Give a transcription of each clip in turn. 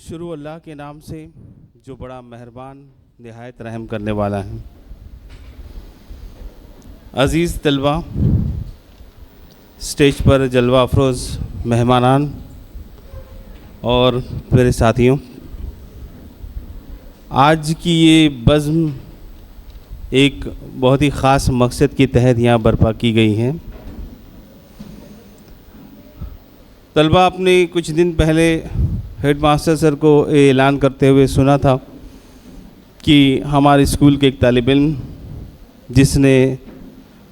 शुरू अल्लाह के नाम से जो बड़ा मेहरबान निहायत रहम करने वाला है। अज़ीज़ तलबा, स्टेज पर जलवा अफरोज़ मेहमानान और मेरे साथियों, आज की ये बज़्म एक बहुत ही ख़ास मकसद के तहत यहाँ बर्पा की गई है। तलबा आपने कुछ दिन पहले हेड मास्टर सर को ऐलान करते हुए सुना था कि हमारे स्कूल के एक तालिब इल्म जिसने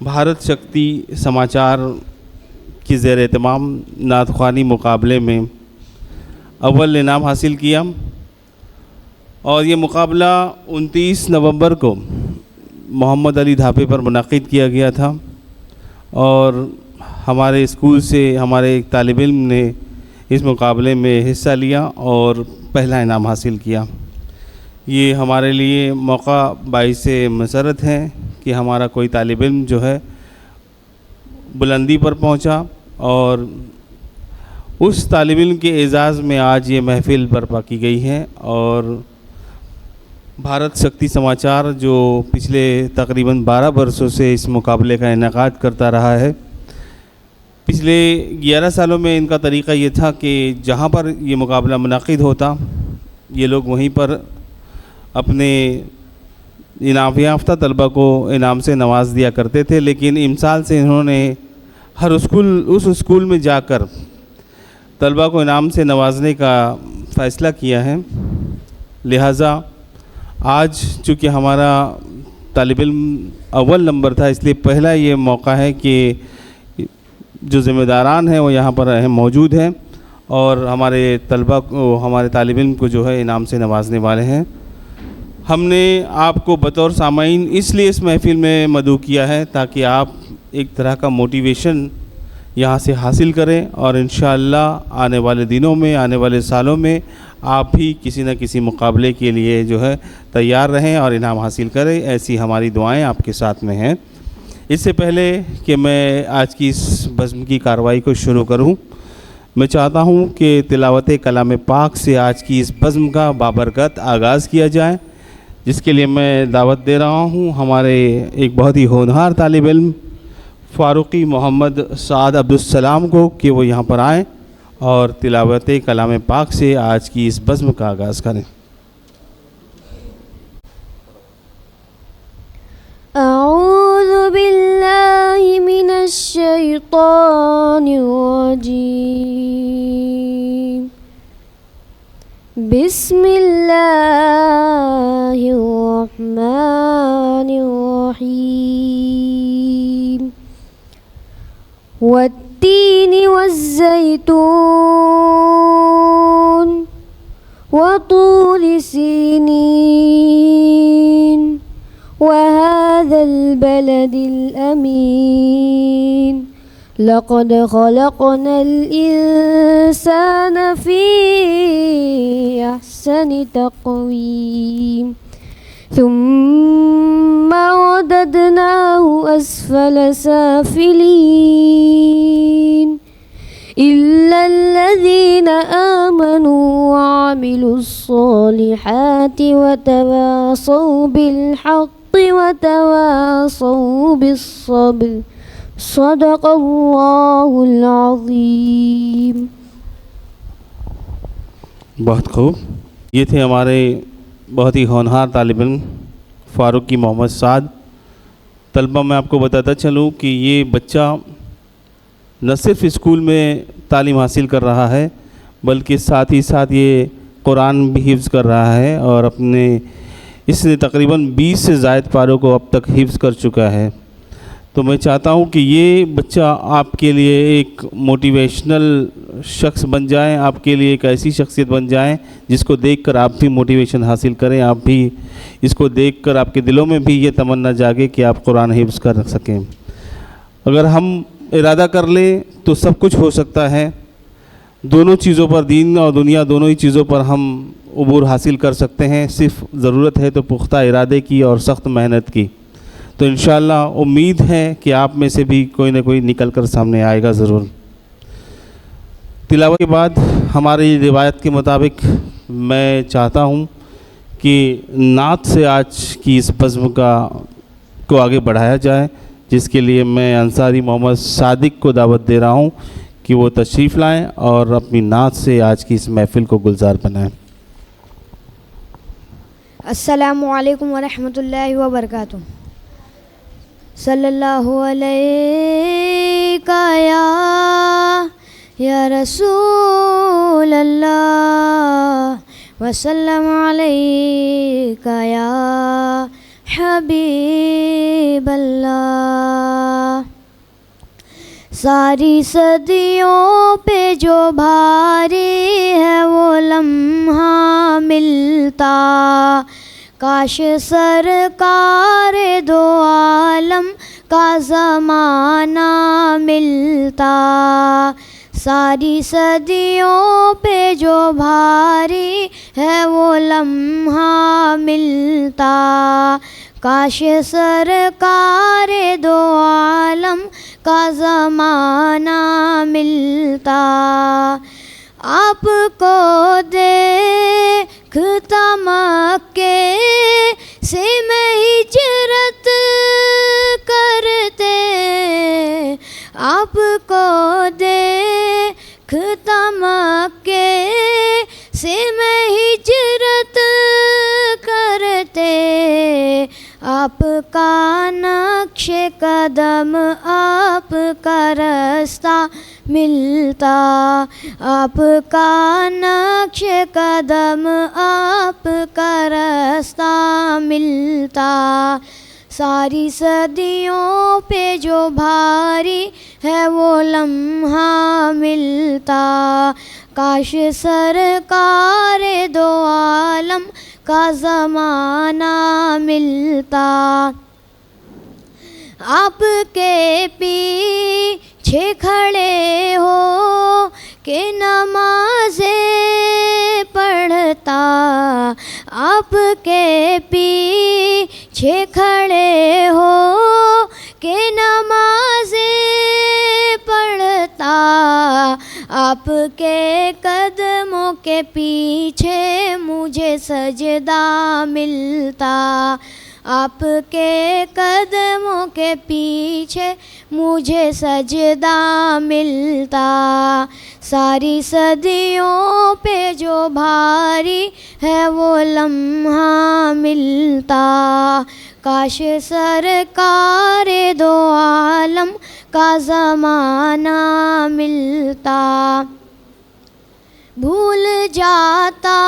भारत शक्ति समाचार की ज़ेर एहतमाम नात ख़्वानी मुकाबले में अव्वल इनाम हासिल किया और ये मुकाबला 29 नवंबर को मोहम्मद अली ढाबे पर मुनाकिद किया गया था और हमारे स्कूल से हमारे एक तालिब इल्म ने इस मुकाबले में हिस्सा लिया और पहला इनाम हासिल किया। ये हमारे लिए मौका बाइस मसरत है कि हमारा कोई तालिब इल्म जो है बुलंदी पर पहुंचा और उस तालिब इल्म के एज़ाज़ में आज ये महफ़िल बर्पा की गई है। और भारत शक्ति समाचार जो पिछले तकरीबन 12 बरसों से इस मुकाबले का इनेकाद करता रहा है, पिछले 11 सालों में इनका तरीक़ा ये था कि जहाँ पर ये मुकाबला मुनाकिद होता ये लोग वहीं पर अपने इनाम याफ्ता तलबा को इनाम से नवाज दिया करते थे। लेकिन इमसाल से इन्होंने हर उस स्कूल में जाकर तलबा को इनाम से नवाजने का फ़ैसला किया है। लिहाजा आज चूँकि हमारा तालिब इल्म अव्वल नंबर था, इसलिए पहला ये मौका है कि जो ज़िम्मेदारान हैं वो यहाँ पर मौजूद हैं और हमारे तलबा को, हमारे तालिब इल्म को जो है इनाम से नवाजने वाले हैं। हमने आपको बतौर सामाईन इसलिए इस महफ़िल में मदऊ किया है ताकि आप एक तरह का मोटिवेशन यहाँ से हासिल करें और इंशाअल्लाह आने वाले दिनों में, आने वाले सालों में आप भी किसी न किसी मुकाबले के लिए जो है तैयार रहें और इनाम हासिल करें। ऐसी हमारी दुआएं आपके साथ में हैं। इससे पहले कि मैं आज की इस बज़्म की कार्रवाई को शुरू करूं, मैं चाहता हूं कि तिलावत कलाम पाक से आज की इस बज़्म का बाबरकत आगाज़ किया जाए, जिसके लिए मैं दावत दे रहा हूं हमारे एक बहुत ही होनहार तालिब इल्म फ़ारूक़ी मोहम्मद साद अब्दुस्सलाम को कि वो यहाँ पर आएँ और तिलावत कलाम पाक से आज की इस बज़्म का आगाज़ करें। अऊज़ु बिल्लाहि मिनश शैतानिर रजीम। बिस्मिल्लाहिर रहमानिर रहीम। वत्तीनि वज़्ज़ैतून वतूरि सीनीन वहाज़ा अल-बलदिल अमीन। लक़द ख़लक़नल इंसान फ़ी अहसनि तक़वीम थुम्मा रददनाहु अस्फ़ल साफ़िलीन इल्लल्लज़ीना आमनू वअमिलुस्सॉलिहाति वतवासौ बिल्हक़्क़ि वतवासौ बिस्सब्र। सदक़ल्लाहुल अज़ीम। बहुत खूब। ये थे हमारे बहुत ही होनहार तालिब इल्म फ़ारूक़ी मोहम्मद साद। तलबा, मैं आपको बताता चलूँ कि ये बच्चा न सिर्फ़ स्कूल में तालीम हासिल कर रहा है बल्कि साथ ही साथ ये कुरान भी हिफ्ज़ कर रहा है और इसने तकरीबन 20 से ज़ायद पारों को अब तक हिफ्ज़ कर चुका है। तो मैं चाहता हूँ कि ये बच्चा आपके लिए एक मोटिवेशनल शख्स बन जाए, आपके लिए एक ऐसी शख्सियत बन जाए जिसको देखकर आप भी मोटिवेशन हासिल करें, आप भी इसको देखकर आपके दिलों में भी ये तमन्ना जागे कि आप कुरान हिफ्ज़ कर सकें। अगर हम इरादा कर लें तो सब कुछ हो सकता है। दोनों चीज़ों पर, दीन और दुनिया दोनों ही चीज़ों पर हम उबूर हासिल कर सकते हैं। सिर्फ़ ज़रूरत है तो पुख्ता इरादे की और सख्त मेहनत की। तो इंशाअल्लाह उम्मीद है कि आप में से भी कोई ना कोई निकल कर सामने आएगा ज़रूर। तिलावत के बाद हमारी रिवायत के मुताबिक मैं चाहता हूँ कि नात से आज की इस बज़्म को आगे बढ़ाया जाए, जिसके लिए मैं अंसारी मोहम्मद सादिक को दावत दे रहा हूँ कि वो तशरीफ़ लाएं और अपनी नात से आज की इस महफ़िल को गुलजार बनाएं। अस्सलामु अलैकुम व रहमतुल्लाहि व बरकातुहू। सल्लल्लाहु अलैका या रसूल अल्लाह व सल्लम अलैका या हबीब अल्लाह। सारी सदियों पे जो भारी है वो लम्हा मिलता, काश सरकार दो आलम का ज़माना मिलता। सारी सदियों पे जो भारी है वो लम्हा मिलता, काश सरकार दो आलम का ज़माना मिलता। आपको देखता मक्के से मैं हिजरत करते, आपको देखता मक्के से मैं हिजरत करते। आपका नक्श कदम आपका रास्ता मिलता, आपका नक्श कदम आपका रास्ता मिलता। सारी सदियों पे जो भारी है वो लम्हा मिलता, काश सरकार दो आलम का ज़माना मिलता। आपके पीछे खड़े हो के नमाज़ें पढ़ता, आपके पीछे खड़े हो के नमाज़ें पढ़ता। आपके कदमों के पीछे मुझे सजदा मिलता, आपके कदमों के पीछे मुझे सजदा मिलता। सारी सदियों पे जो भारी है वो लम्हा मिलता, काश सरकार दो आलम का ज़माना मिलता। भूल जाता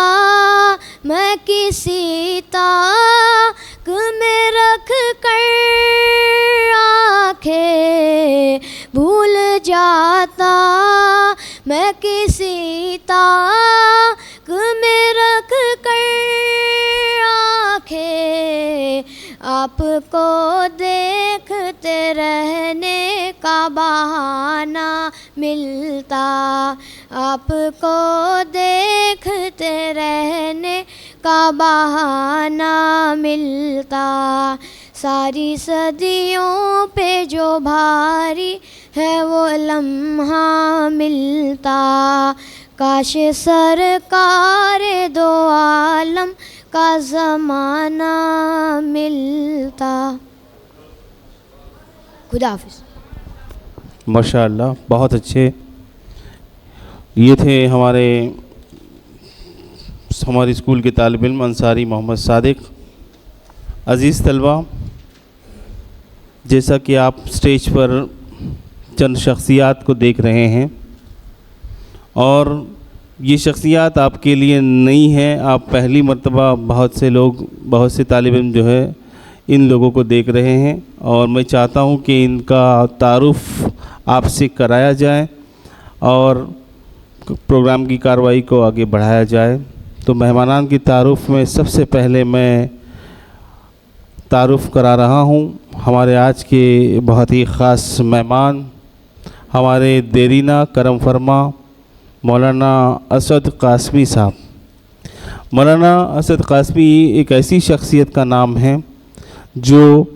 मैं किसी ताक में रख कर आँखें, भूल जाता मैं किसी ताक में रख कर आँखें। आपको देखते रहने का बहाना मिलता, आपको देखते रहने का बहाना मिलता। सारी सदियों पे जो भारी है वो लम्हा मिलता, काश सरकार दो आलम का ज़माना मिलता। खुदा हाफिज़। माशाअल्लाह, बहुत अच्छे। ये थे हमारी स्कूल के तालिब इल्म अंसारी मोहम्मद सादिक। अज़ीज़ तलबा, जैसा कि आप स्टेज पर चंद शख्सियात को देख रहे हैं और ये शख्सियात आपके लिए नई हैं, आप पहली मर्तबा बहुत से तालिब इल्म जो है इन लोगों को देख रहे हैं और मैं चाहता हूं कि इनका तारुफ़ आपसे कराया जाए और प्रोग्राम की कार्रवाई को आगे बढ़ाया जाए। तो मेहमानान की तारुफ़ में सबसे पहले मैं तारुफ़ करा रहा हूं हमारे आज के बहुत ही ख़ास मेहमान, हमारे देरीना करम फरमा मौलाना असद कासमी साहब। मौलाना असद कासमी एक ऐसी शख्सियत का नाम है जो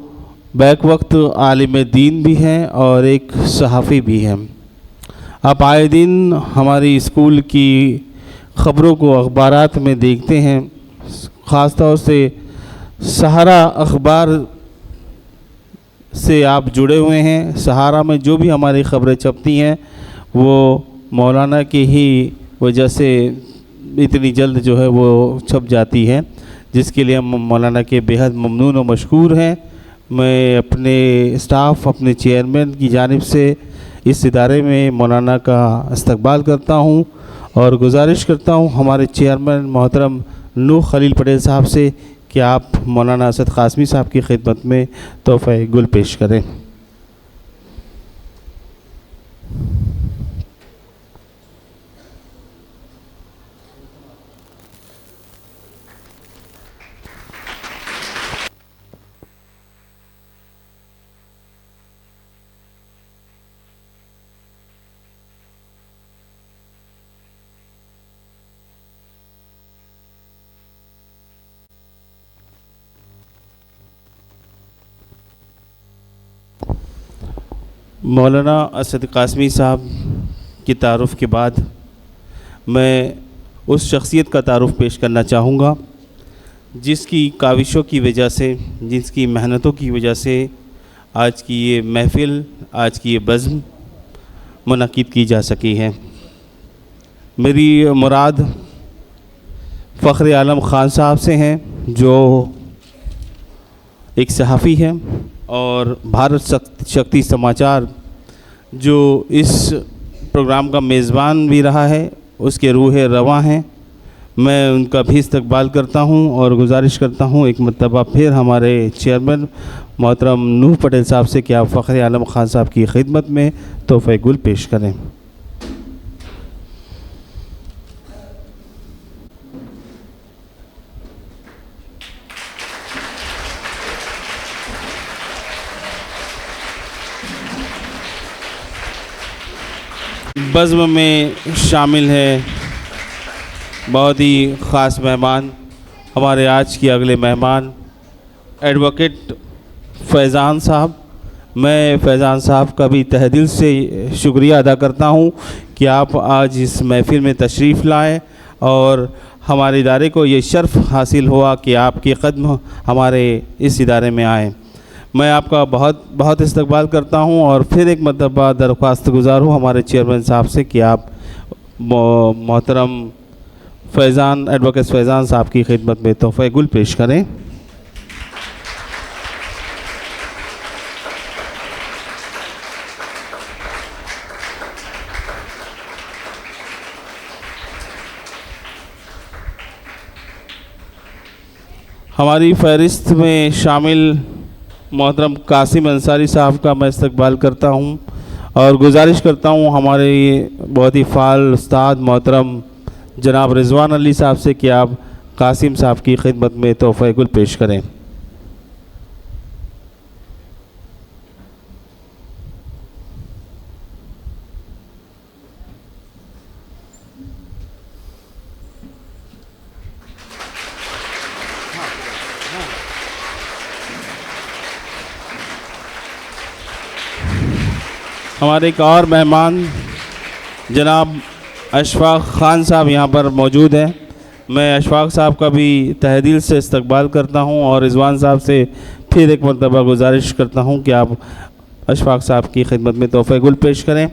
बैक वक्त आलिम दीन भी हैं और एक सहाफ़ी भी हैं। आप आए दिन हमारी स्कूल की ख़बरों को अखबारात में देखते हैं, ख़ास तौर से सहारा अखबार से आप जुड़े हुए हैं। सहारा में जो भी हमारी ख़बरें छपती हैं वो मौलाना की ही वजह से इतनी जल्द जो है वो छप जाती है, जिसके लिए हम मौलाना के बेहद ममनून और मशकूर हैं। मैं अपने स्टाफ, अपने चेयरमैन की जानिब से इस इदारे में मौलाना का इस्तकबाल करता हूँ और गुजारिश करता हूँ हमारे चेयरमैन मोहतरम नूह खलील पटेल साहब से कि आप मौलाना असद क़ासमी साहब की खिदमत में तोहफ़े गुल पेश करें। मौलाना असद क़ासमी साहब की तारुफ़ के बाद मैं उस शख्सियत का तारुफ़ पेश करना चाहूँगा जिसकी काविशों की वजह से, जिसकी मेहनतों की वजह से आज की ये महफ़िल, आज की ये बज़्म मुनक़िद की जा सकी है। मेरी मुराद फ़ख्र आलम ख़ान साहब से हैं, जो एक सहाफ़ी हैं और भारत शक्ति समाचार जो इस प्रोग्राम का मेज़बान भी रहा है, उसके रूह रवां हैं। मैं उनका भी इस्तकबाल करता हूं और गुजारिश करता हूं एक मरतबा फिर हमारे चेयरमैन मोहतरम नूह पटेल साहब से कि आप फ़ख्र आलम ख़ान साहब की खिदमत में तोहफ़े गुल पेश करें। बज़्म में शामिल है बहुत ही ख़ास मेहमान, हमारे आज के अगले मेहमान एडवोकेट फैज़ान साहब। मैं फैज़ान साहब का भी तहे दिल से शुक्रिया अदा करता हूं कि आप आज इस महफ़िल में तशरीफ़ लाए और हमारे इदारे को ये शर्फ़ हासिल हुआ कि आपके कदम हमारे इस इदारे में आए। मैं आपका बहुत बहुत इस्तकबाल करता हूं और फिर एक मरतबा दरख्वास्त गुज़ार हूँ हमारे चेयरमैन साहब से कि आप मोहतरम फैज़ान, एडवोकेट फैज़ान साहब की खिदमत में तोहफ़े गुल पेश करें। हमारी फ़हरिस्त में शामिल मोहतरम कासिम अंसारी साहब का मैं इस्तकबाल करता हूं और गुजारिश करता हूं हमारे बहुत ही फ़ाल उस्ताद मोहतरम जनाब रिज़वान अली साहब से कि आप कासिम साहब की खिदमत में तोहफ़े गुल पेश करें। हमारे एक और मेहमान जनाब अशफाक ख़ान साहब यहाँ पर मौजूद हैं। मैं अशफाक साहब का भी तहे दिल से इस्तकबाल करता हूँ और रिज़वान साहब से फिर एक मरतबा गुजारिश करता हूँ कि आप अशफाक साहब की खिदमत में तोहफ़े गुल पेश करें।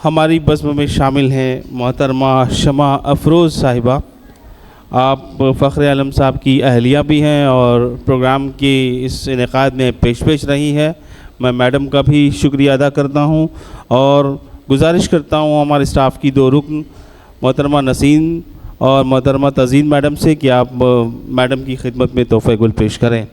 हमारी बज़्म में शामिल हैं मोहतरमा शमा अफरोज़ साहिबा। आप फ़ख्र आलम साहब की अहलिया भी हैं और प्रोग्राम की इस इनेकाद में पेश रही है। मैं मैडम का भी शुक्रिया अदा करता हूं और गुजारिश करता हूं हमारे स्टाफ की दो रुकन मोहतरमा नसीन और मोहतरमा तज़ीन मैडम से कि आप मैडम की खिदमत में तोहफ़े गुल पेश करें।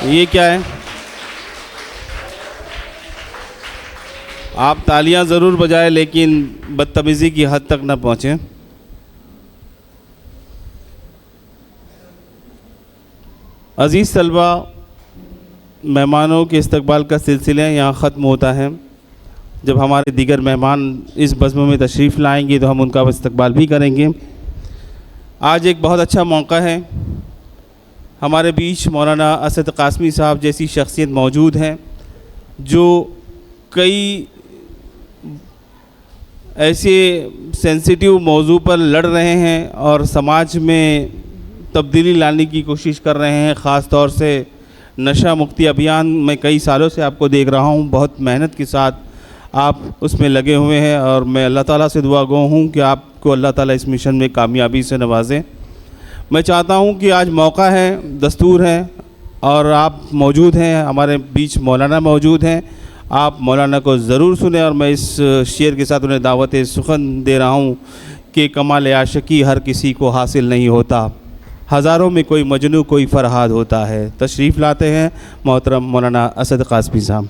ये क्या है? आप तालियां ज़रूर बजाएं, लेकिन बदतमीज़ी की हद तक न पहुँचें। अज़ीज़ तलबा, मेहमानों के इस्तकबाल का सिलसिला यहाँ ख़त्म होता है। जब हमारे दीगर मेहमान इस बज़्म में तशरीफ़ लाएंगे तो हम उनका इस्तकबाल भी करेंगे। आज एक बहुत अच्छा मौका है, हमारे बीच मौलाना असद कासमी साहब जैसी शख्सियत मौजूद हैं जो कई ऐसे सेंसिटिव मौजू पर लड़ रहे हैं और समाज में तब्दीली लाने की कोशिश कर रहे हैं। ख़ास तौर से नशा मुक्ति अभियान में कई सालों से आपको देख रहा हूँ, बहुत मेहनत के साथ आप उसमें लगे हुए हैं और मैं अल्लाह ताला से दुआ गो हूँ कि आपको अल्लाह ताला इस मिशन में कामयाबी से नवाज़े। मैं चाहता हूँ कि आज मौका है, दस्तूर है और आप मौजूद हैं, हमारे बीच मौलाना मौजूद हैं। आप मौलाना को ज़रूर सुने और मैं इस शेर के साथ उन्हें दावत सुखन दे रहा हूँ कि कमाल आशिकी हर किसी को हासिल नहीं होता, हज़ारों में कोई मजनू कोई फ़रहाद होता है। तशरीफ़ लाते हैं मोहतरम मौलाना असद कासमी साहब।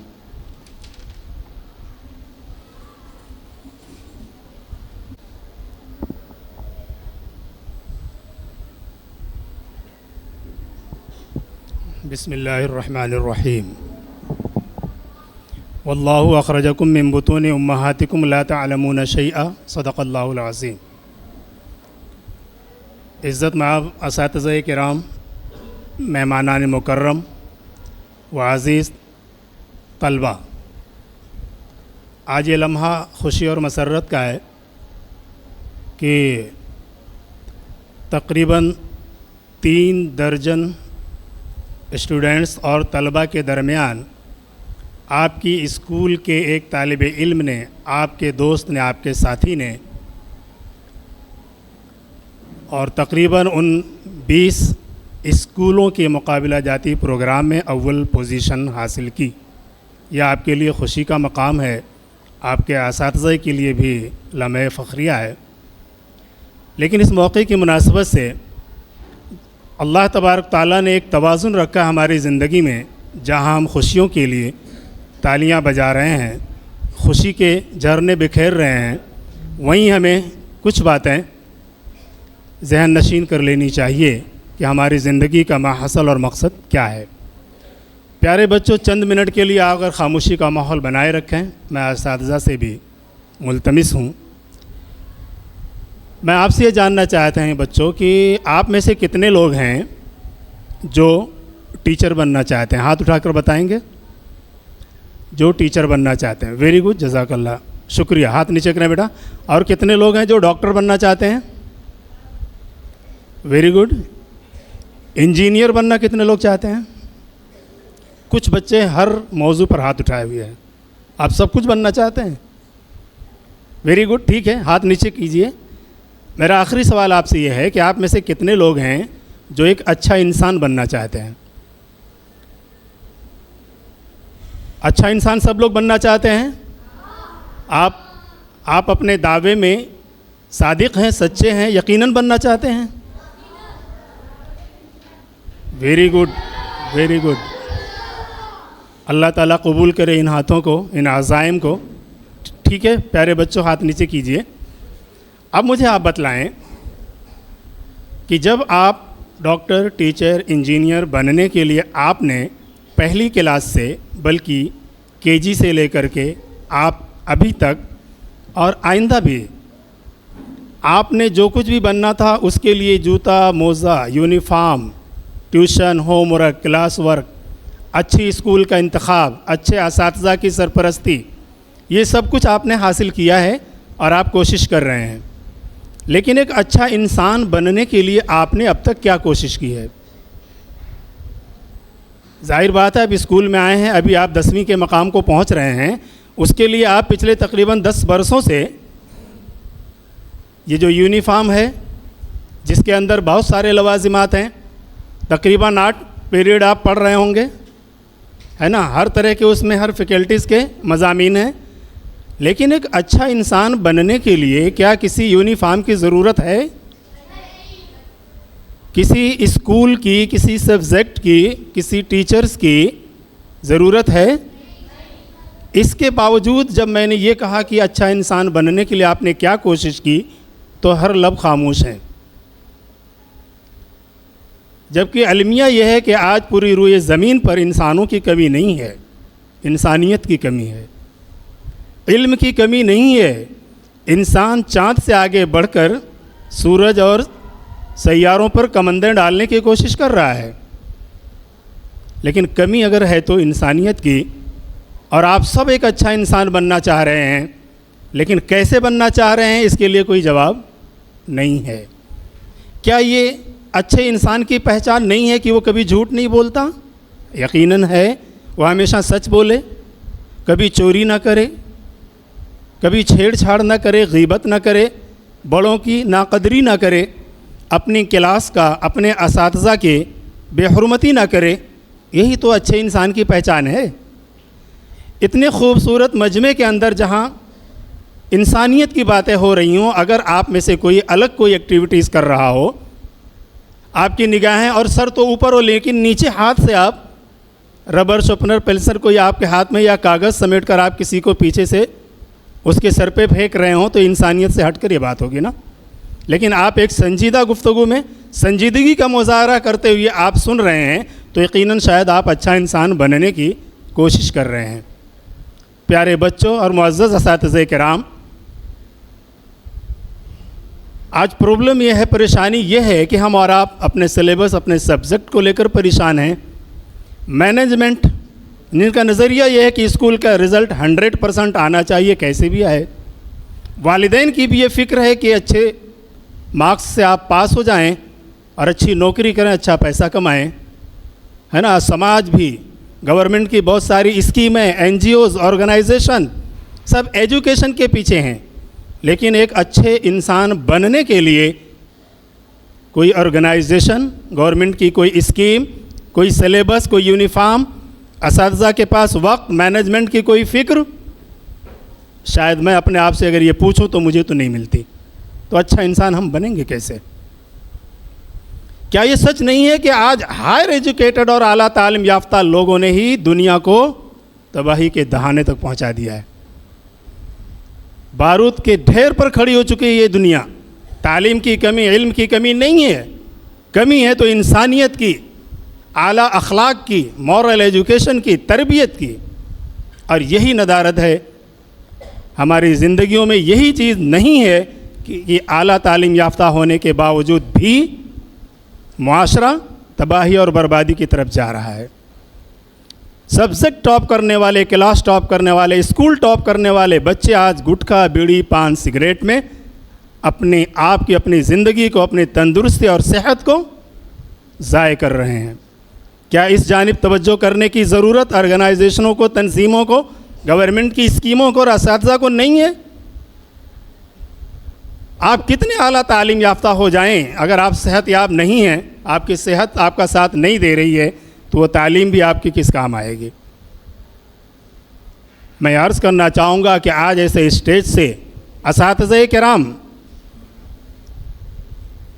बिस्मिल्लाहिर्रहमानिर्रहीम। वल्लाहु अखरजकुम मिन बुतूनि उम्महातिकुम ला तअलमून शैआ, सदक़ल्लाहुल अज़ीम। इज़्ज़त माब असातिज़े किराम, मेहमानान मुकर्रम व अज़ीज़ तलबा, आज ये लम्हा खुशी और मसरत का है कि तकरीबन 3 दर्जन स्टूडेंट्स और तलबा के दरमियान आपकी स्कूल के एक तालिब इल्म ने, आपके दोस्त ने, आपके साथी ने और तकरीबन उन 20 स्कूलों के मुकाबला जाती प्रोग्राम में अव्वल पोजीशन हासिल की। यह आपके लिए खुशी का मकाम है, आपके असातिज़े के लिए भी लम्हे फ़ख्रिया है। लेकिन इस मौके की मुनासबत से अल्लाह तबारक ताला ने एक तवाज़ुन रखा हमारी ज़िंदगी में, जहाँ हम खुशियों के लिए तालियां बजा रहे हैं, खुशी के झरने बिखेर रहे हैं, वहीं हमें कुछ बातें ज़हन नशीन कर लेनी चाहिए कि हमारी ज़िंदगी का माहसल और मकसद क्या है। प्यारे बच्चों, चंद मिनट के लिए आकर खामोशी का माहौल बनाए रखें। मैं असातिज़ा से भी मुल्तमिस हूँ। मैं आपसे ये जानना चाहते हैं बच्चों कि आप में से कितने लोग हैं जो टीचर बनना चाहते हैं? हाथ उठाकर बताएंगे जो टीचर बनना चाहते हैं। वेरी गुड, जज़ाकल्लाह, शुक्रिया। हाथ नीचे करें बेटा। और कितने लोग हैं जो डॉक्टर बनना चाहते हैं? Very good. इंजीनियर बनना कितने लोग चाहते हैं? कुछ बच्चे हर मौजू पर हाथ उठाए हुए हैं। आप सब कुछ बनना चाहते हैं? वेरी गुड, ठीक है, हाथ नीचे कीजिए। मेरा आखिरी सवाल आपसे ये है कि आप में से कितने लोग हैं जो एक अच्छा इंसान बनना चाहते हैं? अच्छा इंसान सब लोग बनना चाहते हैं? आप अपने दावे में सादिक हैं, सच्चे हैं, यकीनन बनना चाहते हैं? Very good, very good. अल्लाह ताला कबूल करे इन हाथों को, इन अज़ाइम को। ठीक है प्यारे बच्चों, हाथ नीचे कीजिए। अब मुझे आप बतलाएं कि जब आप डॉक्टर, टीचर, इंजीनियर बनने के लिए आपने पहली क्लास से बल्कि केजी से लेकर के आप अभी तक और आइंदा भी आपने जो कुछ भी बनना था उसके लिए जूता, मोज़ा, uniform, tuition, homework, class work, अच्छी स्कूल का इंतखाब, अच्छे असातिज़ा की सरपरस्ती, ये सब कुछ आपने हासिल किया है और आप कोशिश कर रहे हैं। लेकिन एक अच्छा इंसान बनने के लिए आपने अब तक क्या कोशिश की है? जाहिर बात है, अब स्कूल में आए हैं, अभी आप 10वीं के मकाम को पहुंच रहे हैं। उसके लिए आप पिछले तकरीबन 10 बरसों से ये जो यूनिफॉर्म है जिसके अंदर बहुत सारे लवाजिमात हैं, तकरीबन 8 पीरियड आप पढ़ रहे होंगे, है ना, हर तरह के उसमें हर फैकल्टीज़ के मज़ामीन हैं। लेकिन एक अच्छा इंसान बनने के लिए क्या किसी यूनिफॉर्म की ज़रूरत है? किसी स्कूल की, किसी सब्जेक्ट की, किसी टीचर्स की ज़रूरत है? इसके बावजूद जब मैंने ये कहा कि अच्छा इंसान बनने के लिए आपने क्या कोशिश की, तो हर लब खामोश है। जबकि अलमिया यह है कि आज पूरी रूए ज़मीन पर इंसानों की कमी नहीं है, इंसानियत की कमी है, इल्म की कमी नहीं है। इंसान चाँद से आगे बढ़कर सूरज और सैयारों पर कमंदे डालने की कोशिश कर रहा है, लेकिन कमी अगर है तो इंसानियत की। और आप सब एक अच्छा इंसान बनना चाह रहे हैं, लेकिन कैसे बनना चाह रहे हैं इसके लिए कोई जवाब नहीं है। क्या ये अच्छे इंसान की पहचान नहीं है कि वो कभी झूठ नहीं बोलता? यकीनन है। वो हमेशा सच बोले, कभी चोरी ना करे, कभी छेड़छाड़ ना करे, गीबत ना करे, बड़ों की नाकदरी ना करे, अपनी क्लास का, अपने असातिज़ा के बेहुरमती ना करे। यही तो अच्छे इंसान की पहचान है। इतने खूबसूरत मजमे के अंदर जहाँ इंसानियत की बातें हो रही हों, अगर आप में से कोई अलग कोई एक्टिविटीज़ कर रहा हो, आपकी निगाहें और सर तो ऊपर हो लेकिन नीचे हाथ से आप रबर, शॉर्पनर, पेंसिल कोई आपके हाथ में या कागज़ समेट कर आप किसी को पीछे से उसके सर पे फेंक रहे हों, तो इंसानियत से हटकर ये बात होगी ना। लेकिन आप एक संजीदा गुफ्तगू में संजीदगी का मुजाहरा करते हुए आप सुन रहे हैं, तो यकीनन शायद आप अच्छा इंसान बनने की कोशिश कर रहे हैं। प्यारे बच्चों और मुअज़्ज़ज़ असातिज़े किराम, आज प्रॉब्लम यह है, परेशानी यह है कि हम और आप अपने सिलेबस, अपने सब्जेक्ट को लेकर परेशान हैं। मैनेजमेंट जिनका नज़रिया यह है कि स्कूल का रिज़ल्ट 100% आना चाहिए, कैसे भी आए। वालिदैन की भी ये फ़िक्र है कि अच्छे मार्क्स से आप पास हो जाएं और अच्छी नौकरी करें, अच्छा पैसा कमाएं, है ना। समाज भी, गवर्नमेंट की बहुत सारी स्कीमें, NGOs, ऑर्गेनाइजेशन सब एजुकेशन के पीछे हैं। लेकिन एक अच्छे इंसान बनने के लिए कोई ऑर्गेनाइजेशन, गवर्नमेंट की कोई स्कीम, कोई सिलेबस, कोई यूनिफॉर्म, असातिज़ा के पास वक्त, मैनेजमेंट की कोई फ़िक्र, शायद मैं अपने आप से अगर ये पूछूं तो मुझे तो नहीं मिलती। तो अच्छा इंसान हम बनेंगे कैसे? क्या ये सच नहीं है कि आज हायर एजुकेटेड और आला तालीम याफ्ता लोगों ने ही दुनिया को तबाही के दहाने तक पहुंचा दिया है? बारूद के ढेर पर खड़ी हो चुकी है ये दुनिया। तालीम की कमी, इल्म की कमी नहीं है, कमी है तो इंसानियत की, आला अखलाक की, मॉरल एजुकेशन की, तरबियत की। और यही नदारत है हमारी ज़िंदगियों में, यही चीज़ नहीं है कि आला तालीम याफ्ता होने के बावजूद भी मुआशरा तबाही और बर्बादी की तरफ जा रहा है। सब्जेक्ट टॉप करने वाले, क्लास टॉप करने वाले, स्कूल टॉप करने वाले बच्चे आज गुटखा, बीड़ी, पान, सिगरेट में अपने आप की, अपनी ज़िंदगी को, अपनी तंदुरुस्ती और सेहत को ज़ाय कर रहे हैं। क्या इस जानिब तवज्जो करने की ज़रूरत ऑर्गेनाइजेशनों को, तंजीमों को, गवर्नमेंट की स्कीमों को और असातिज़ा को नहीं है? आप कितने आला तालीम याफ्ता हो जाएं, अगर आप सेहत याब नहीं हैं, आपकी सेहत आपका साथ नहीं दे रही है, तो वो तालीम भी आपकी किस काम आएगी? मैं अर्ज़ करना चाहूँगा कि आज ऐसे स्टेज से असातिज़े किराम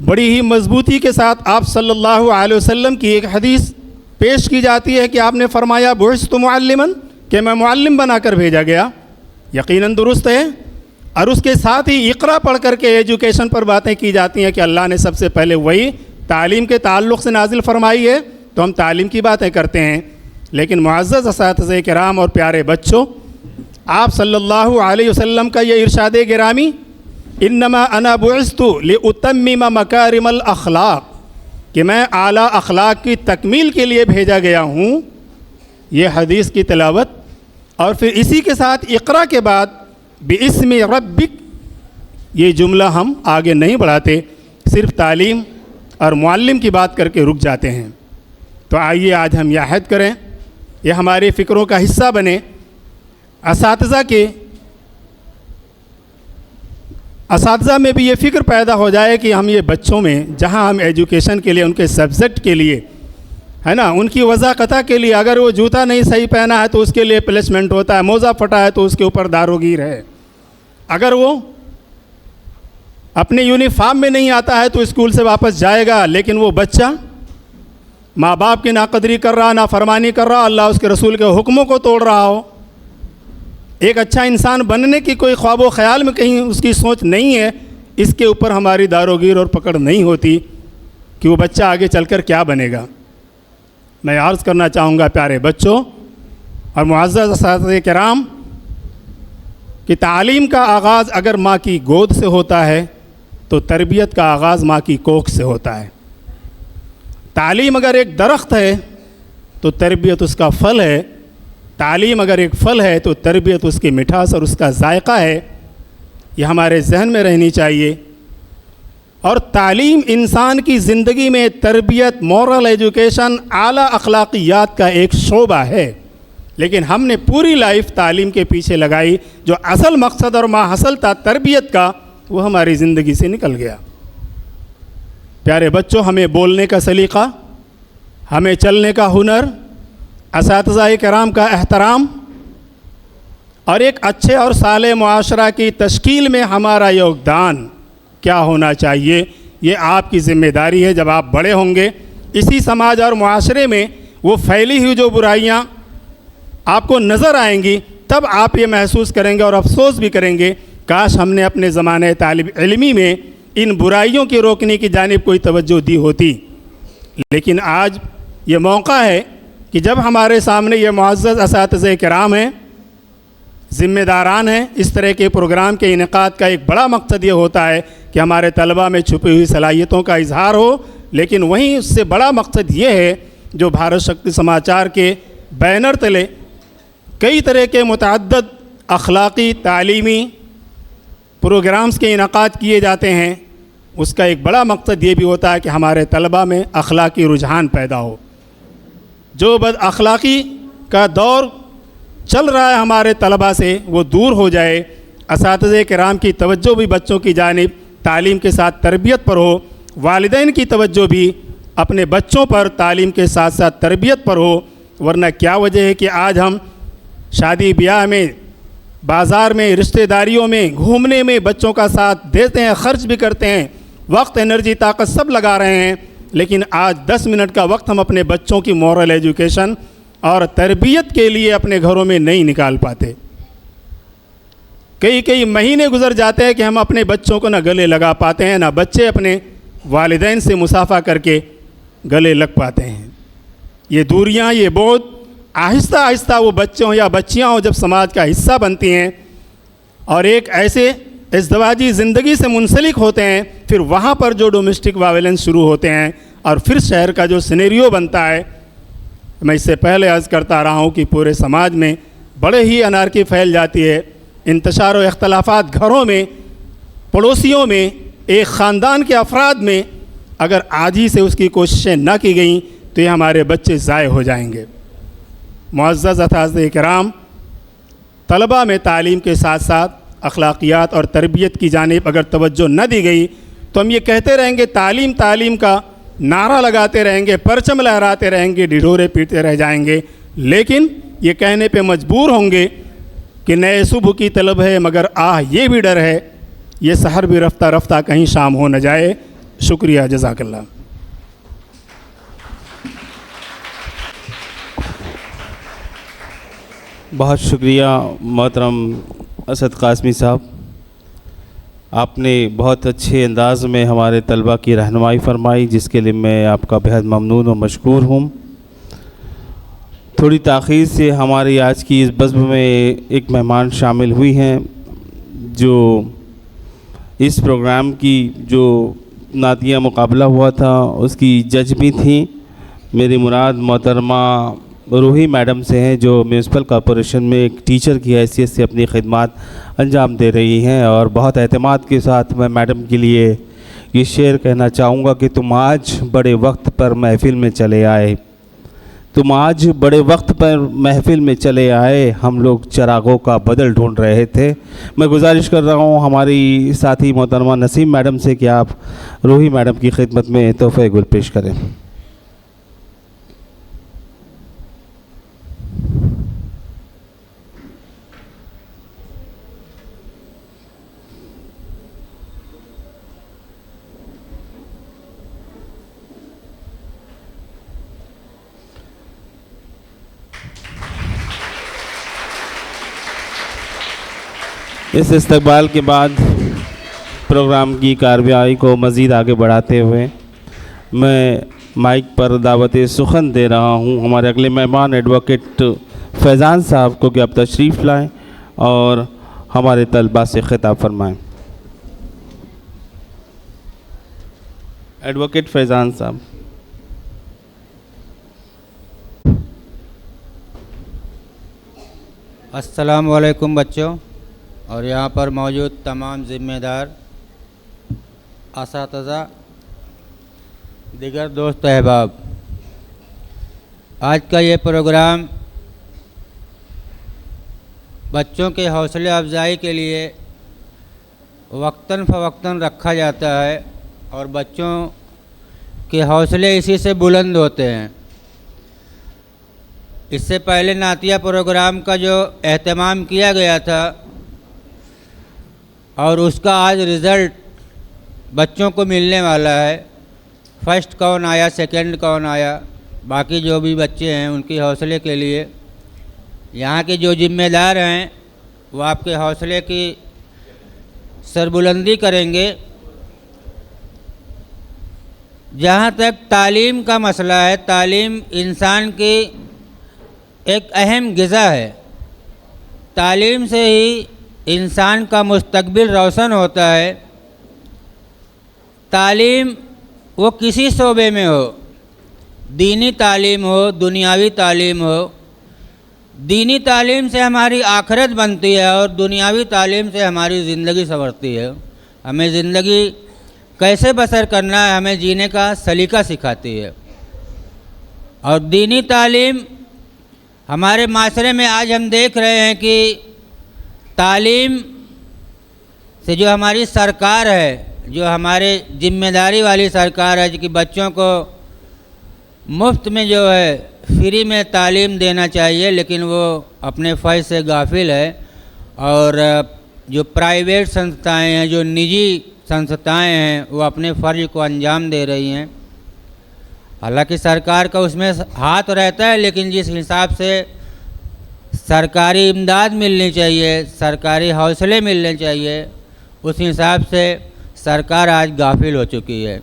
बड़ी ही मजबूती के साथ आप सल्लल्लाहु अलैहि वसल्लम की एक हदीस पेश की जाती है कि आपने फरमाया, बुइस्तु मुअल्लिमन, कि मैं मुअल्लिम बनाकर भेजा गया। यकीनन दुरुस्त है। और उसके साथ ही इक़रा पढ़ करके एजुकेशन पर बातें की जाती हैं कि अल्लाह ने सबसे पहले वही तालीम के ताल्लुक़ से नाजिल फरमाई है, तो हम तालीम की बातें करते हैं। लेकिन मुअज़्ज़ज़ असातिज़े किराम और प्यारे बच्चों, आप सल्लल्लाहु अलैहि वसल्लम का ये इरशाद गिरामी, इन्नमा अना बुइस्तु लिउतम्मिम मकारिमल अखलाक, कि मैं आला अखलाक की तकमील के लिए भेजा गया हूँ, ये हदीस की तिलावत। और फिर इसी के साथ इक़रा के बाद बिइस्मि रब्बिक, ये जुमला हम आगे नहीं बढ़ाते, सिर्फ तालीम और मुअल्लिम की बात करके रुक जाते हैं। तो आइए आज हम यह अहद करें, ये हमारे फ़िक्रों का हिस्सा बने। असातिज़ा में भी ये फ़िक्र पैदा हो जाए कि हम ये बच्चों में, जहाँ हम एजुकेशन के लिए, उनके सब्जेक्ट के लिए, है ना, उनकी वज़ाक़ता के लिए, अगर वो जूता नहीं सही पहना है तो उसके लिए प्लेसमेंट होता है, मोज़ा फटा है तो उसके ऊपर दारोगीर है, अगर वो अपने यूनिफॉर्म में नहीं आता है तो स्कूल से वापस जाएगा, लेकिन वो बच्चा माँ बाप की नाकदरी कर रहा, नाफरमानी कर रहा, अल्लाह उसके रसूल के हुक्मों को तोड़ रहा हो, एक अच्छा इंसान बनने की कोई ख्वाब ख्याल में कहीं उसकी सोच नहीं है, इसके ऊपर हमारी दारोगीर और पकड़ नहीं होती कि वो बच्चा आगे चलकर क्या बनेगा। मैं अर्ज़ करना चाहूँगा प्यारे बच्चों और मुअज़्ज़ज़ असातिज़े किराम कि तालीम का आगाज़ अगर माँ की गोद से होता है तो तरबियत का आगाज़ माँ की कोख से होता है। तालीम अगर एक दरख्त है तो तरबियत उसका फल है, तालीम अगर एक फल है तो तरबियत उसकी मिठास और उसका जायका है। ये हमारे जहन में रहनी चाहिए। और तालीम इंसान की ज़िंदगी में तरबियत, मॉरल एजुकेशन, आला अखलाकियात का एक शोबा है, लेकिन हमने पूरी लाइफ तालीम के पीछे लगाई। जो असल मकसद और माहसल था तरबियत का, वो हमारी ज़िंदगी से निकल गया। प्यारे बच्चों, हमें बोलने का सलीक़ा, हमें चलने का हुनर, असातिज़ाए किराम का एहतराम और एक अच्छे और साले मुआशरा की तश्कील में हमारा योगदान क्या होना चाहिए, ये आपकी ज़िम्मेदारी है। जब आप बड़े होंगे, इसी समाज और मुआशरे में वो फैली हुई जो बुराइयाँ आपको नज़र आएंगी, तब आप ये महसूस करेंगे और अफसोस भी करेंगे, काश हमने अपने ज़माने तालिब इल्मी में इन बुराइयों की रोकने की जानिब कोई तवज्जो दी होती। लेकिन आज ये मौका है कि जब हमारे सामने ये मुअज़्ज़ज़ असातिज़े किराम हैं, ज़िम्मेदारान हैं, इस तरह के प्रोग्राम के इनेकाद का एक बड़ा मकसद ये होता है कि हमारे तलबा में छुपी हुई सलाहियतों का इजहार हो। लेकिन वहीं उससे बड़ा मकसद ये है, जो भारत शक्ति समाचार के बैनर तले कई तरह के मुतअद्दिद अखलाक़ी तालीमी प्रोग्राम्स के इनेकाद किए जाते हैं, उसका एक बड़ा मकसद ये भी होता है कि हमारे तलबा में अखलाक़ी रुझान पैदा हो। जो बद अखलाक़ी का दौर चल रहा है हमारे तलबा से, वो दूर हो जाए। असातिज़े किराम की तवज्जो भी बच्चों की जानिब तालीम के साथ तरबियत पर हो, वालिदैन की तवज्जो भी अपने बच्चों पर तालीम के साथ साथ तरबियत पर हो। वरना क्या वजह है कि आज हम शादी ब्याह में, बाज़ार में, रिश्तेदारियों में, घूमने में बच्चों का साथ देते हैं, ख़र्च भी करते हैं, वक्त, एनर्जी, ताकत सब लगा रहे हैं, लेकिन आज 10 मिनट का वक्त हम अपने बच्चों की मॉरल एजुकेशन और तरबियत के लिए अपने घरों में नहीं निकाल पाते। कई महीने गुजर जाते हैं कि हम अपने बच्चों को ना गले लगा पाते हैं, ना बच्चे अपने वालिदैन से मुसाफा करके गले लग पाते हैं। ये दूरियां, ये बोझ आहिस्ता आहिस्ता वो बच्चे हों या बच्चियां हों, जब समाज का हिस्सा बनती हैं और एक ऐसे इज़्दिवाजी ज़िंदगी से मुंसलिक होते हैं, फिर वहाँ पर जो डोमेस्टिक वायलेंस शुरू होते हैं और फिर शहर का जो सिनेरियो बनता है। मैं इससे पहले अर्ज़ करता रहा हूँ कि पूरे समाज में बड़े ही अनारकी फैल जाती है। इंतशार और इख्तलाफात घरों में, पड़ोसियों में, एक ख़ानदान के अफराद में अगर आज ही से उसकी कोशिशें न की गई तो ये हमारे बच्चे ज़ाय हो जाएंगे। मुअज़्ज़ज़ असातिज़े किराम, तलबा में तालीम के साथ साथ अखलाकियात और तरबियत की जानिब अगर तवज्जो न दी गई तो हम ये कहते रहेंगे, तालीम तालीम का नारा लगाते रहेंगे, परचम लहराते रहेंगे, ढिढोरे पीटते रह जाएंगे, लेकिन ये कहने पे मजबूर होंगे कि नए सुबह की तलब है मगर आह ये भी डर है, ये सहर भी रफ्ता रफ्ता कहीं शाम हो न जाए। शुक्रिया, जज़ाकल्लाह। बहुत शुक्रिया मोहतरम असद कासमी साहब, आपने बहुत अच्छे अंदाज़ में हमारे तलबा की रहनुमाई फरमाई, जिसके लिए मैं आपका बेहद ममनून और मशकूर हूँ। थोड़ी ताख़ीर से हमारी आज की इस बज़्म में एक मेहमान शामिल हुई हैं, जो इस प्रोग्राम की जो नातिया मुकाबला हुआ था उसकी जज भी थी। मेरी मुराद मोहतरमा रूही मैडम से हैं, जो म्यूनसिपल कॉरपोरेशन में एक टीचर की हैसियत से अपनी खिदमत अंजाम दे रही हैं। और बहुत एतमाद के साथ मैं मैडम के लिए ये शेर कहना चाहूँगा कि तुम आज बड़े वक्त पर महफ़िल में चले आए, तुम आज बड़े वक्त पर महफ़िल में चले आए, हम लोग चिरागों का बदल ढूंढ रहे थे। मैं गुजारिश कर रहा हूँ हमारी साथी मोहतरमा नसीम मैडम से कि आप रूही मैडम की खिदमत में तोहफ़े गुल पेश करें। इस इस्तकबाल के बाद प्रोग्राम की कार्रवाई को मज़ीद आगे बढ़ाते हुए मैं माइक पर दावत सुखन दे रहा हूँ हमारे अगले मेहमान एडवोकेट फैज़ान साहब को कि आप तशरीफ़ लाएँ और हमारे तलबा से ख़िताब फरमाएँ। एडवोकेट फैज़ान साहब। अस्सलाम वालेकुम बच्चों और यहाँ पर मौजूद तमाम ज़िम्मेदार असातिज़ा, दिगर दोस्त अहबाब, आज का ये प्रोग्राम बच्चों के हौसले अफजाई के लिए वक्तन फ़वक्तन रखा जाता है और बच्चों के हौसले इसी से बुलंद होते हैं। इससे पहले नातिया प्रोग्राम का जो एहतमाम किया गया था और उसका आज रिज़ल्ट बच्चों को मिलने वाला है। फर्स्ट कौन आया, सेकंड कौन आया, बाकी जो भी बच्चे हैं उनकी हौसले के लिए यहाँ के जो जिम्मेदार हैं वो आपके हौसले की सरबुलंदी करेंगे। जहाँ तक तालीम का मसला है, तालीम इंसान की एक अहम ग़िज़ा है। तालीम से ही इंसान का मुस्तकबिल रोशन होता है। तालीम वो किसी शोबे में हो, दीनी तालीम हो, दुनियावी तालीम हो। दीनी तालीम से हमारी आखिरत बनती है और दुनियावी तालीम से हमारी ज़िंदगी संवरती है। हमें ज़िंदगी कैसे बसर करना है, हमें जीने का सलीका सिखाती है। और दीनी तालीम हमारे माशरे में आज हम देख रहे हैं कि तालीम से जो हमारी सरकार है, जो हमारे जिम्मेदारी वाली सरकार है कि बच्चों को मुफ्त में जो है फ्री में तालीम देना चाहिए, लेकिन वो अपने फ़र्ज़ से गाफिल है। और जो प्राइवेट संस्थाएं हैं, जो निजी संस्थाएं हैं, वो अपने फ़र्ज़ को अंजाम दे रही हैं। हालांकि सरकार का उसमें हाथ रहता है, लेकिन जिस हिसाब से सरकारी इमदाद मिलनी चाहिए, सरकारी हौसले मिलने चाहिए, उस हिसाब से सरकार आज गाफिल हो चुकी है।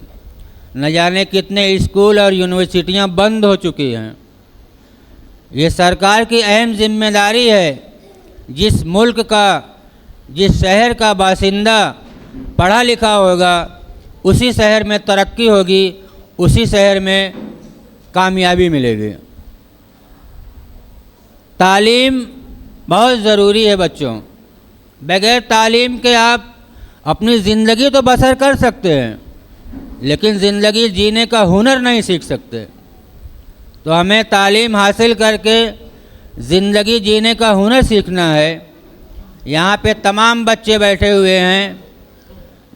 न जाने कितने स्कूल और यूनिवर्सिटियां बंद हो चुकी हैं। ये सरकार की अहम जिम्मेदारी है। जिस मुल्क का, जिस शहर का बासिंदा पढ़ा लिखा होगा, उसी शहर में तरक्की होगी, उसी शहर में कामयाबी मिलेगी। तालीम बहुत ज़रूरी है बच्चों। बग़ैर तालीम के आप अपनी ज़िंदगी तो बसर कर सकते हैं, लेकिन ज़िंदगी जीने का हुनर नहीं सीख सकते। तो हमें तालीम हासिल करके ज़िंदगी जीने का हुनर सीखना है। यहाँ पे तमाम बच्चे बैठे हुए हैं,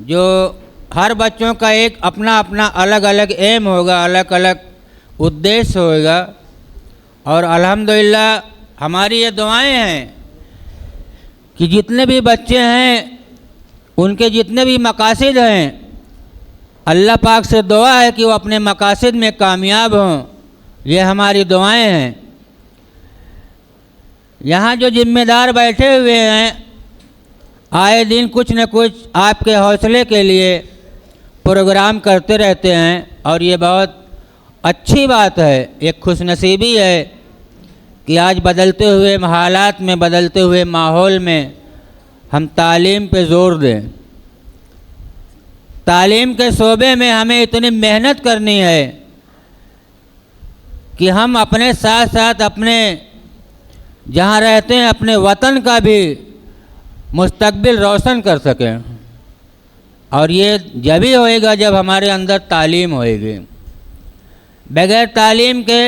जो हर बच्चों का एक अपना अपना अलग अलग एम होगा, अलग अलग उद्देश्य होगा। और अल्हम्दुलिल्लाह हमारी ये दुआएं हैं कि जितने भी बच्चे हैं, उनके जितने भी मकासद हैं, अल्लाह पाक से दुआ है कि वो अपने मकासद में कामयाब हों। ये हमारी दुआएं हैं। यहाँ जो जिम्मेदार बैठे हुए हैं, आए दिन कुछ न कुछ आपके हौसले के लिए प्रोग्राम करते रहते हैं और ये बहुत अच्छी बात है। एक खुशनसीबी है कि आज बदलते हुए हालात में, बदलते हुए माहौल में हम तालीम पे ज़ोर दें। तालीम के शोबे में हमें इतनी मेहनत करनी है कि हम अपने साथ साथ अपने जहाँ रहते हैं अपने वतन का भी मुस्तकबिल रोशन कर सकें। और ये जब ही होएगा जब हमारे अंदर तालीम होएगी। बग़ैर तालीम के,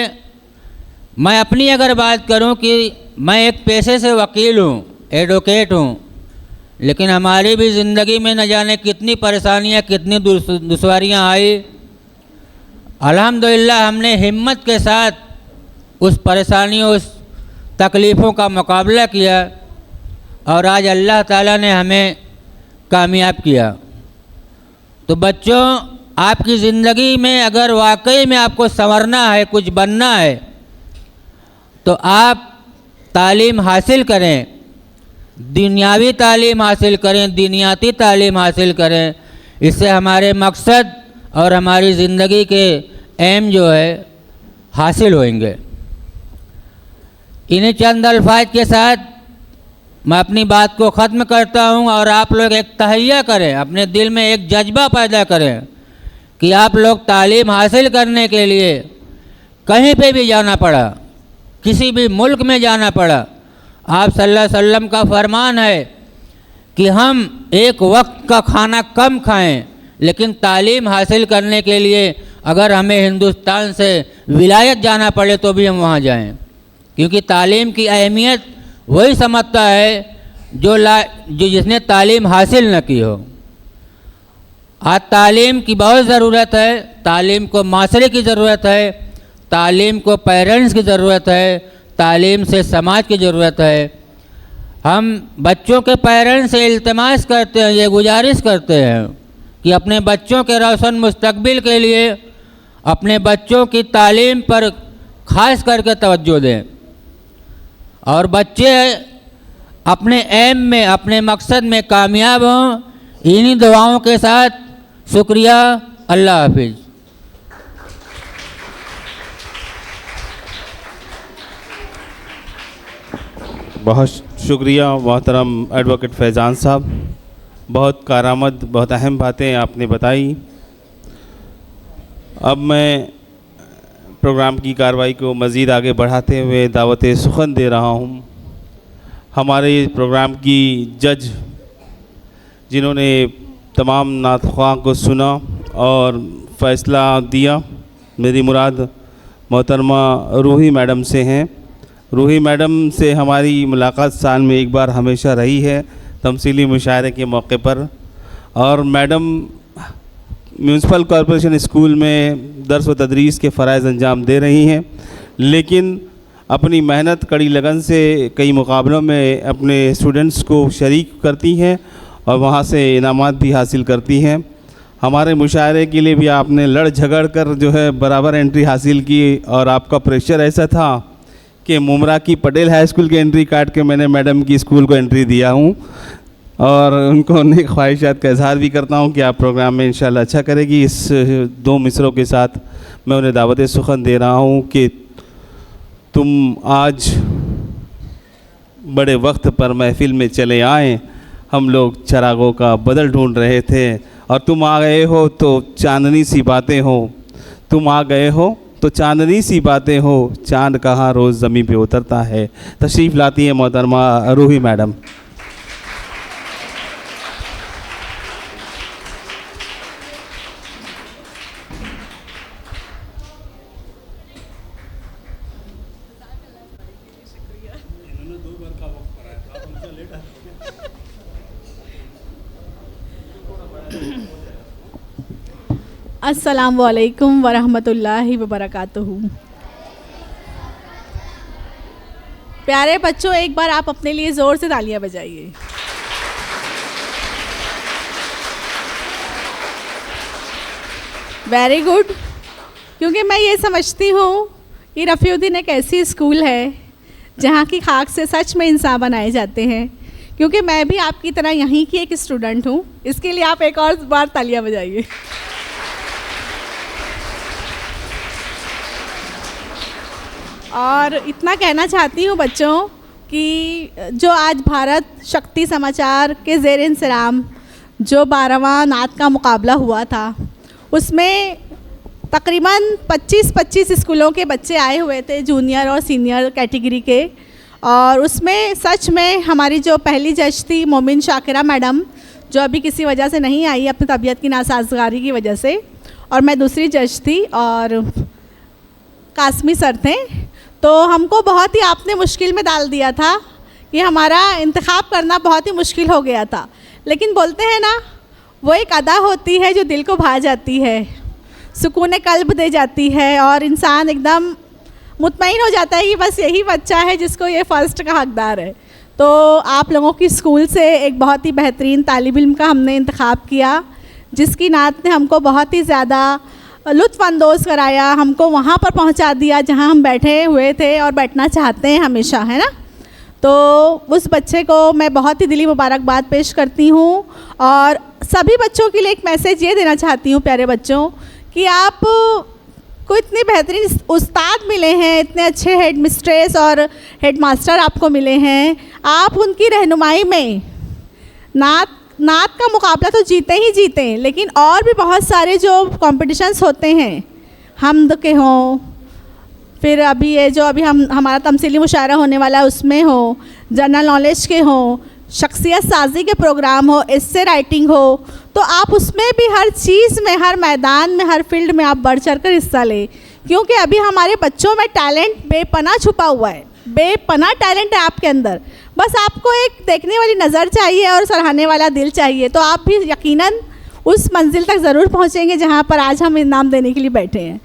मैं अपनी अगर बात करूं कि मैं एक पेशे से वकील हूं, एडवोकेट हूं, लेकिन हमारी भी ज़िंदगी में न जाने कितनी परेशानियां, कितनी दुश्वारियां आई। अल्हम्दुलिल्लाह हमने हिम्मत के साथ उस परेशानियों, उस तकलीफ़ों का मुकाबला किया और आज अल्लाह ताला ने हमें कामयाब किया। तो बच्चों, आपकी ज़िंदगी में अगर वाकई में आपको संवरना है, कुछ बनना है, तो आप तालीम हासिल करें। दुनियावी तालीम हासिल करें, दीनियाती तालीम हासिल करें। इससे हमारे मकसद और हमारी ज़िंदगी के एम जो है हासिल होंगे। इन्हीं चंद अल्फाज के साथ मैं अपनी बात को ख़त्म करता हूं और आप लोग एक तहैया करें, अपने दिल में एक जज्बा पैदा करें कि आप लोग तालीम हासिल करने के लिए कहीं पे भी जाना पड़ा, किसी भी मुल्क में जाना पड़ा, आप सल्लल्लाहु अलैहि वसल्लम का फरमान है कि हम एक वक्त का खाना कम खाएं, लेकिन तालीम हासिल करने के लिए अगर हमें हिंदुस्तान से विलायत जाना पड़े तो भी हम वहाँ जाएं, क्योंकि तालीम की अहमियत वही समझता है जो जिसने तालीम हासिल न की हो। आज तालीम की बहुत ज़रूरत है, तालीम को माशरे की ज़रूरत है, तालीम को पेरेंट्स की ज़रूरत है, तालीम से समाज की ज़रूरत है। हम बच्चों के पेरेंट्स से इल्तिमास करते हैं, ये गुजारिश करते हैं कि अपने बच्चों के रोशन मुस्तकबिल के लिए अपने बच्चों की तालीम पर ख़ास करके तवज्जो दें और बच्चे अपने एम में, अपने मकसद में कामयाब हों। इन्हीं दुआओं के साथ शुक्रिया। अल्लाह हाफिज़। बहुत शुक्रिया मोहतरम एडवोकेट फैज़ान साहब, बहुत कारामद, बहुत अहम बातें आपने बताई। अब मैं प्रोग्राम की कार्रवाई को मज़ीद आगे बढ़ाते हुए दावत सुखन दे रहा हूँ हमारे प्रोग्राम की जज, जिन्होंने तमाम नात ख्वाह को सुना और फ़ैसला दिया। मेरी मुराद मोहतरमा रूही मैडम से हैं। रूही मैडम से हमारी मुलाकात साल में एक बार हमेशा रही है तमसीली मुशायरे के मौके पर, और मैडम म्यूनसिपल कॉरपोरेशन स्कूल में दर्स व तदरीस के फ़राइज़ अंजाम दे रही हैं, लेकिन अपनी मेहनत कड़ी लगन से कई मुकाबलों में अपने स्टूडेंट्स को शरीक करती हैं और वहाँ से इनामात भी हासिल करती हैं। हमारे मुशायरे के लिए भी आपने लड़ झगड़ कर जो है बराबर एंट्री हासिल की, और आपका प्रेशर ऐसा था कि मुमरा की पटेल हाई स्कूल की एंट्री काट के मैंने मैडम की स्कूल को एंट्री दिया हूँ, और उनको नेक ख्वाहिशात का इजहार भी करता हूँ कि आप प्रोग्राम में इंशाल्लाह अच्छा करेगी। इस दो मिसरों के साथ मैं उन्हें दावत सुखन दे रहा हूँ कि तुम आज बड़े वक्त पर महफिल में चले आए। हम लोग चरागों का बदल ढूंढ रहे थे और तुम आ गए हो तो चांदनी सी बातें हो, तुम आ गए हो तो चांदनी सी बातें हो, चांद कहाँ रोज़ ज़मीन पे उतरता है। तशरीफ़ लाती है मोहतरमा रूही मैडम। अस्सलामु अलैकुम वरहमतुल्लाहि वबरकातुहू। प्यारे बच्चों, एक बार आप अपने लिए ज़ोर से तालियां बजाइए। Very good. क्योंकि मैं ये समझती हूँ कि रफ़ीउद्दीन एक ऐसी स्कूल है जहाँ की खाक से सच में इंसान बनाए जाते हैं। क्योंकि मैं भी आपकी तरह यहीं की एक स्टूडेंट हूँ, इसके लिए आप एक और बार तालियां बजाइए। और इतना कहना चाहती हूँ बच्चों कि जो आज भारत शक्ति समाचार के ज़ेर इंसराम जो 12वां नात का मुकाबला हुआ था, उसमें तकरीबन 25 स्कूलों के बच्चे आए हुए थे, जूनियर और सीनियर कैटेगरी के। और उसमें सच में हमारी जो पहली जज थी मोमिन शाकिरा मैडम, जो अभी किसी वजह से नहीं आई अपनी तबीयत की नासाजगारी की वजह से, और मैं दूसरी जज थी और कासमी सर थे। तो हमको बहुत ही आपने मुश्किल में डाल दिया था कि हमारा इंतखाब करना बहुत ही मुश्किल हो गया था। लेकिन बोलते हैं ना, वो एक अदा होती है जो दिल को भा जाती है, सुकून कल्ब दे जाती है, और इंसान एकदम मुतमईन हो जाता है कि बस यही बच्चा है जिसको ये फ़र्स्ट का हकदार है। तो आप लोगों की स्कूल से एक बहुत ही बेहतरीन तालिब इल्म का हमने इंतखाब किया, जिसकी नात ने हमको बहुत ही ज़्यादा लुत्फ़अंदोज़ कराया, हमको वहाँ पर पहुँचा दिया जहाँ हम बैठे हुए थे और बैठना चाहते हैं हमेशा, है ना। तो उस बच्चे को मैं बहुत ही दिली मुबारकबाद पेश करती हूँ। और सभी बच्चों के लिए एक मैसेज ये देना चाहती हूँ, प्यारे बच्चों, कि आप को इतने बेहतरीन उस्ताद मिले हैं, इतने अच्छे हेड मिस्ट्रेस और हेड मास्टर आपको मिले हैं। आप उनकी रहनुमाई में नात का मुकाबला तो जीते ही जीते, लेकिन और भी बहुत सारे जो कॉम्पिटिशन्स होते हैं, हमद के हों, फिर अभी ये जो अभी हमारा तमसीली मुशायरा होने वाला है उसमें हो, जनरल नॉलेज के हों, शख्सियत साजी के प्रोग्राम हो, एस्से राइटिंग हो, तो आप उसमें भी हर चीज़ में, हर मैदान में, हर फील्ड में आप बढ़ चढ़ कर हिस्सा लें, क्योंकि अभी हमारे बच्चों में टैलेंट बेपनाह छुपा हुआ है, बेपनाह टैलेंट है आपके अंदर। बस आपको एक देखने वाली नज़र चाहिए और सराहने वाला दिल चाहिए, तो आप भी यकीनन उस मंजिल तक ज़रूर पहुँचेंगे जहाँ पर आज हम इनाम देने के लिए बैठे हैं।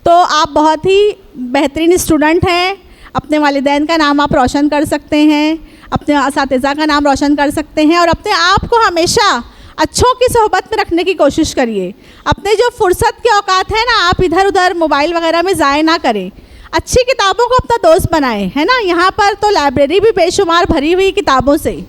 तो आप बहुत ही बेहतरीन स्टूडेंट हैं, अपने वालिदैन का नाम आप रोशन कर सकते हैं, अपने असातिज़ा का नाम रोशन कर सकते हैं, और अपने आप को हमेशा अच्छों की सोहबत में रखने की कोशिश करिए। अपने जो फुर्सत के औकात हैं ना, आप इधर उधर मोबाइल वगैरह में ज़ाय ना करें, अच्छी किताबों को अपना दोस्त बनाएं, है ना। यहाँ पर तो लाइब्रेरी भी बेशुमार भरी हुई किताबों से,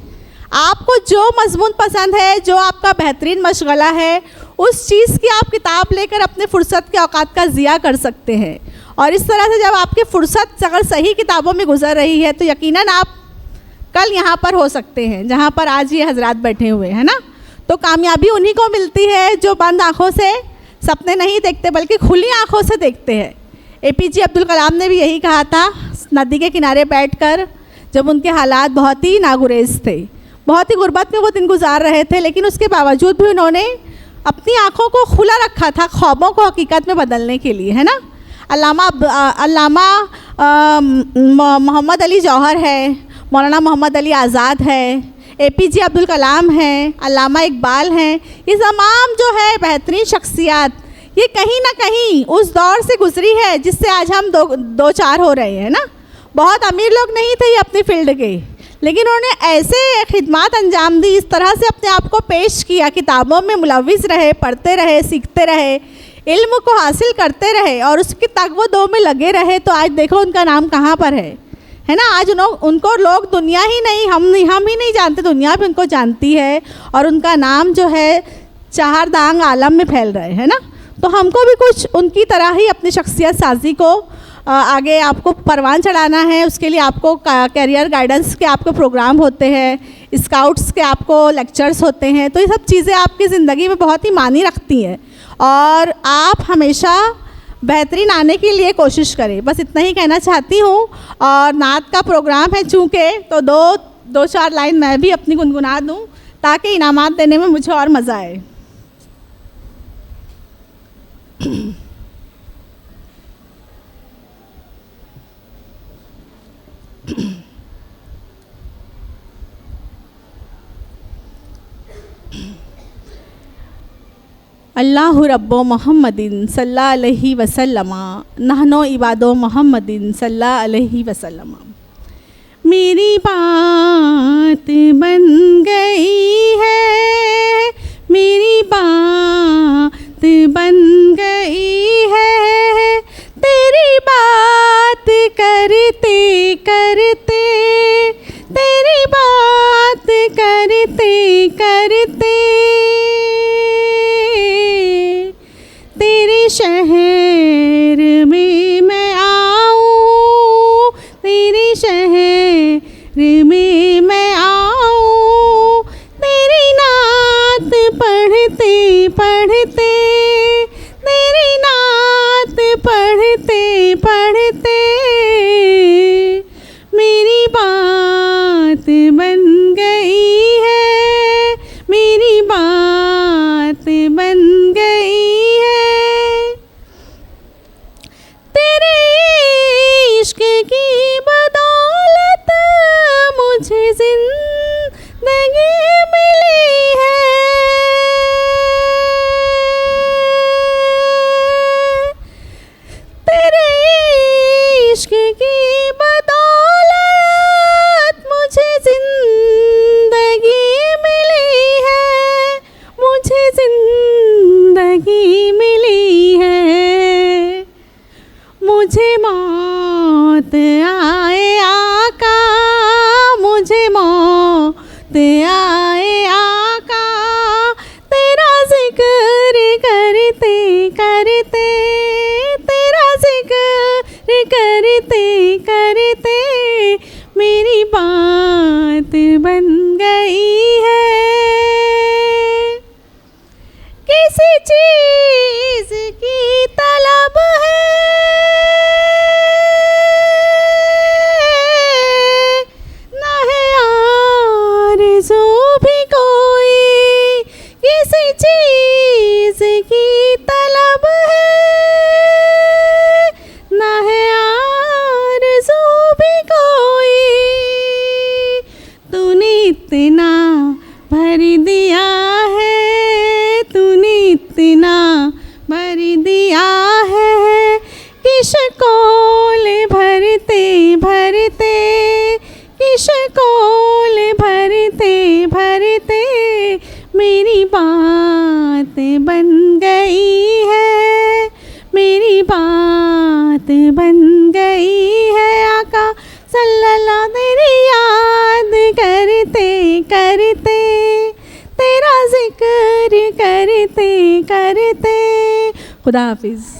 आपको जो मजमून पसंद है, जो आपका बेहतरीन मशगला है, उस चीज़ की आप किताब लेकर अपने फ़ुर्सत के औकात का ज़िया कर सकते हैं। और इस तरह से जब आपकी फ़ुर्सत अगर सही किताबों में गुजर रही है, तो यकीनन आप कल यहाँ पर हो सकते हैं जहाँ पर आज ये हजरात बैठे हुए हैं ना। तो कामयाबी उन्हीं को मिलती है जो बंद आँखों से सपने नहीं देखते, बल्कि खुली आँखों से देखते हैं। APJ अब्दुल कलाम ने भी यही कहा था, नदी के किनारे बैठकर, जब उनके हालात बहुत ही नागुरेज थे, बहुत ही गुर्बत में वो दिन गुजार रहे थे, लेकिन उसके बावजूद भी उन्होंने अपनी आँखों को खुला रखा था ख्वाबों को हकीकत में बदलने के लिए, है ना। अल्लामा मोहम्मद अली जौहर है, मौलाना मोहम्मद अली आज़ाद है, APJ अब्दुल कलाम हैं, अल्लामा इकबाल हैं, ये तमाम जो है बेहतरीन शख्सियात, ये कहीं ना कहीं उस दौर से गुजरी है जिससे आज हम दो चार हो रहे हैं ना। बहुत अमीर लोग नहीं थे ये अपनी फील्ड के, लेकिन उन्होंने ऐसे खिदमात अंजाम दी, इस तरह से अपने आप को पेश किया, किताबों में मुलविस रहे, पढ़ते रहे, सीखते रहे, इल्म को हासिल करते रहे और उसकी तगवो-दो में लगे रहे। तो आज देखो उनका नाम कहाँ पर है ना। आज उनको लोग दुनिया ही नहीं, हम ही नहीं जानते, दुनिया भी उनको जानती है, और उनका नाम जो है चारदांग आलम में फैल रहा है ना। तो हमको भी कुछ उनकी तरह ही अपनी शख्सियत साजी को आगे आपको परवान चढ़ाना है। उसके लिए आपको कैरियर गाइडेंस के आपके प्रोग्राम होते हैं, स्काउट्स के आपको लेक्चर्स होते हैं, तो ये सब चीज़ें आपकी ज़िंदगी में बहुत ही मानी रखती हैं, और आप हमेशा बेहतरीन आने के लिए कोशिश करें। बस इतना ही कहना चाहती हूँ। और नात का प्रोग्राम है चूँकि, तो दो चार लाइन मैं भी अपनी गुनगुना दूँ ताकि इनामात देने में मुझे और मज़ा आए। अल्लाहु रब्बो मोहम्मदिन सल्लल्लाहु अलैहि वसल्लम, नहनो इबादो मोहम्मदिन सल्लल्लाहु अलैहि वसल्लम। मेरी बात बन गई है, मेरी बात बन गई है, तेरी बात करते करते, तेरी बात करते करते, तेरे शहर में मैं आऊँ, तेरे शहर में मैं आऊँ, तेरी नात पढ़ते पढ़ते, तेरी नात पढ़ते पढ़ते, मेरी बात बन गई है, मेरी बात बन गई है। तेरे इश्क की बदौलत मुझे इश्कोल भरते भरते मेरी बात बन गई है, मेरी बात बन गई है आका सल्लल्लाहु तेरी याद करते करते, तेरा जिक्र करते करते। खुदा हाफिज़।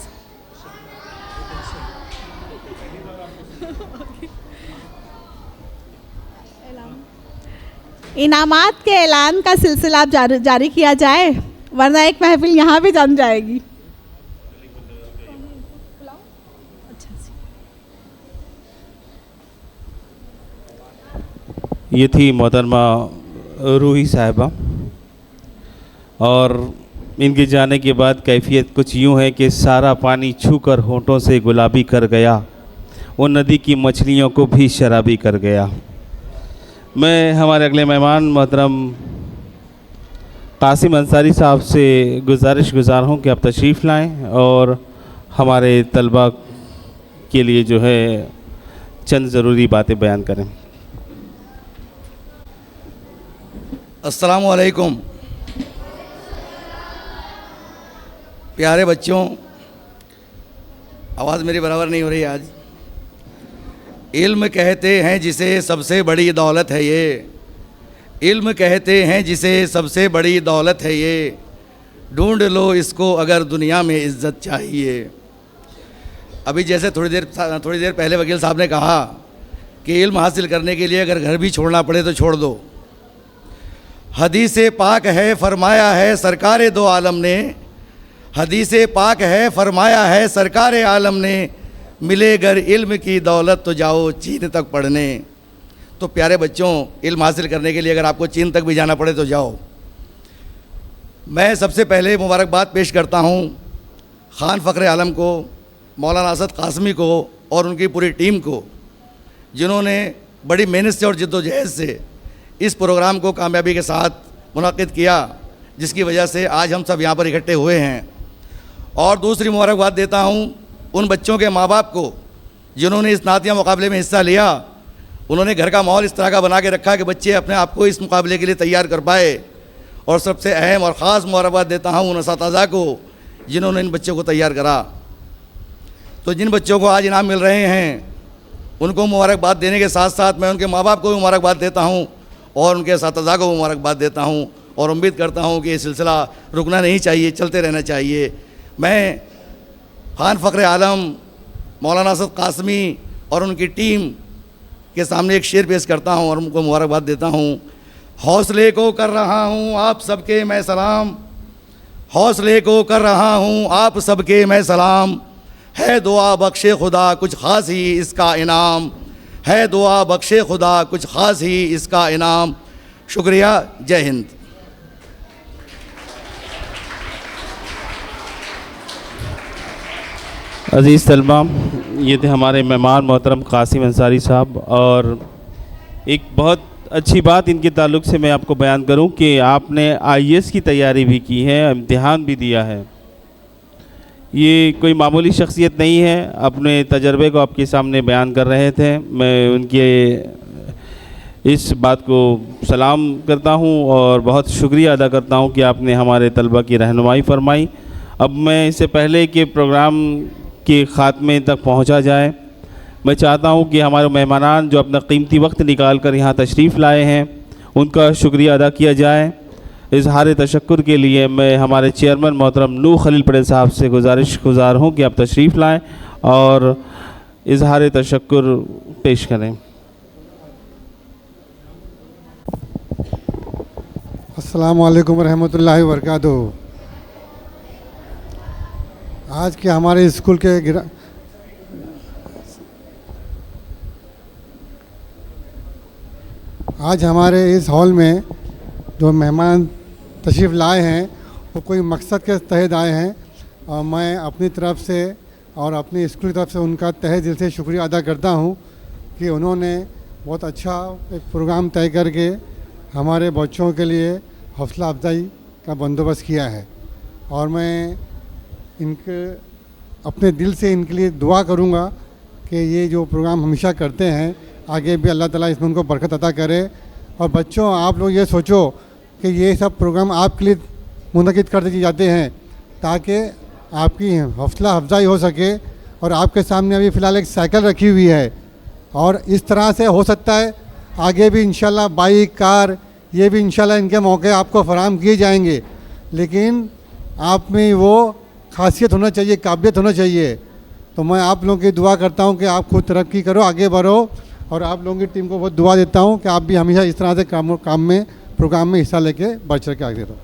इनामात के ऐलान का सिलसिला अब जारी किया जाए, वरना एक महफिल यहाँ भी जम जाएगी। ये थी मोहतरमा रूही साहिबा, और इनके जाने के बाद कैफियत कुछ यूँ है कि सारा पानी छूकर होंठों से गुलाबी कर गया, वो नदी की मछलियों को भी शराबी कर गया। मैं हमारे अगले मेहमान मोहतरम कासिम अंसारी साहब से गुज़ार हूँ कि आप तशरीफ़ लाएं और हमारे तलबा के लिए जो है चंद ज़रूरी बातें बयान करें। अस्सलामु अलैकुम। प्यारे बच्चों, आवाज़ मेरी बराबर नहीं हो रही आज। इल्म कहते हैं जिसे सबसे बड़ी दौलत है ये, इल्म कहते हैं जिसे सबसे बड़ी दौलत है ये, ढूंढ लो इसको अगर दुनिया में इज़्ज़त चाहिए। अभी जैसे थोड़ी देर पहले वकील साहब ने कहा कि इल्म हासिल करने के लिए अगर घर भी छोड़ना पड़े तो छोड़ दो। हदीस पाक है फरमाया है सरकार दो आलम ने, हदीस पाक है फरमाया है सरकार आलम ने, मिले गर इल्म की दौलत तो जाओ चीन तक पढ़ने। तो प्यारे बच्चों, इल्म हासिल करने के लिए अगर आपको चीन तक भी जाना पड़े तो जाओ। मैं सबसे पहले मुबारकबाद पेश करता हूँ ख़ान फ़ख्र आलम को, मौलाना असद कासमी को और उनकी पूरी टीम को, जिन्होंने बड़ी मेहनत से और जिद्दोजहद से इस प्रोग्राम को कामयाबी के साथ मुनाकिद किया, जिसकी वजह से आज हम सब यहाँ पर इकट्ठे हुए हैं। और दूसरी मुबारकबाद देता हूँ उन बच्चों के माँ बाप को जिन्होंने इस नातिया मुकाबले में हिस्सा लिया। उन्होंने घर का माहौल इस तरह का बना के रखा कि बच्चे अपने आप को इस मुकाबले के लिए तैयार कर पाए। और सबसे अहम और ख़ास मुबारकबाद देता हूँ उन असातिज़ा को जिन्होंने इन बच्चों को तैयार करा। तो जिन बच्चों को आज इनाम मिल रहे हैं उनको मुबारकबाद देने के साथ साथ मैं उनके माँ बाप को भी मुबारकबाद देता हूँ और उनके असातिज़ा को मुबारकबाद देता हूँ, और उम्मीद करता हूँ कि ये सिलसिला रुकना नहीं चाहिए, चलते रहना चाहिए। मैं ख़ान फ़ख्र आलम, मौलाना असद कासमी और उनकी टीम के सामने एक शेर पेश करता हूँ और उनको मुबारकबाद देता हूँ। हौसले को कर रहा हूँ आप सबके मैं सलाम, हौसले को कर रहा हूँ आप सबके मैं सलाम, है दुआ बख्शे खुदा कुछ ख़ास ही इसका इनाम, है दुआ बख्शे खुदा कुछ ख़ास ही इसका इनाम। शुक्रिया, जय हिंद। अज़ीज़ तलबा, ये थे हमारे मेहमान मोहतरम कासिम अंसारी साहब। और एक बहुत अच्छी बात इनके ताल्लुक़ से मैं आपको बयान करूं कि आपने आईएएस की तैयारी भी की है, इम्तिहान भी दिया है। ये कोई मामूली शख्सियत नहीं है, अपने तजर्बे को आपके सामने बयान कर रहे थे। मैं उनके इस बात को सलाम करता हूं और बहुत शुक्रिया अदा करता हूं कि आपने हमारे तलबा की रहनुमाई फरमाई। अब मैं इससे पहले कि प्रोग्राम के ख़ात्मे तक पहुंचा जाए, मैं चाहता हूं कि हमारे मेहमानान जो अपना कीमती वक्त निकाल कर यहाँ तशरीफ़ लाए हैं उनका शुक्रिया अदा किया जाए। इजहार तशक्कुर के लिए मैं हमारे चेयरमैन मोहतरम नूह खलील पटेल साहब से गुज़ार हूँ कि आप तशरीफ़ लाएँ और इजहार तशक्कुर पेश करें। अस्सलामु अलैकुम रहमतुल्लाहि व बरकातुहू। आज के हमारे स्कूल के आज हमारे इस हॉल में जो मेहमान तशरीफ़ लाए हैं वो कोई मकसद के तहत आए हैं, और मैं अपनी तरफ से और अपनी स्कूल की तरफ से उनका तहे दिल से शुक्रिया अदा करता हूँ कि उन्होंने बहुत अच्छा एक प्रोग्राम तय करके हमारे बच्चों के लिए हौसला अफजाई का बंदोबस्त किया है। और मैं इनके अपने दिल से इनके लिए दुआ करूँगा कि ये जो प्रोग्राम हमेशा करते हैं आगे भी अल्लाह ताला इसमें उनको बरकत अता करे। और बच्चों, आप लोग ये सोचो कि ये सब प्रोग्राम आपके लिए मुनक़िद कर दिए जाते हैं ताकि आपकी हौसला अफजाई हो सके। और आपके सामने अभी फ़िलहाल एक साइकिल रखी हुई है और इस तरह से हो सकता है आगे भी इंशाल्लाह बाइक, कार, ये भी इंशाल्लाह इनके मौके आपको फराहम किए जाएंगे। लेकिन आप में वो खासियत होना चाहिए, काबिलियत होना चाहिए। तो मैं आप लोगों की दुआ करता हूँ कि आप खुद तरक्की करो, आगे बढ़ो। और आप लोगों की टीम को बहुत दुआ देता हूँ कि आप भी हमेशा इस तरह से काम में, प्रोग्राम में हिस्सा लेके बढ़ चढ़ के आगे रहो।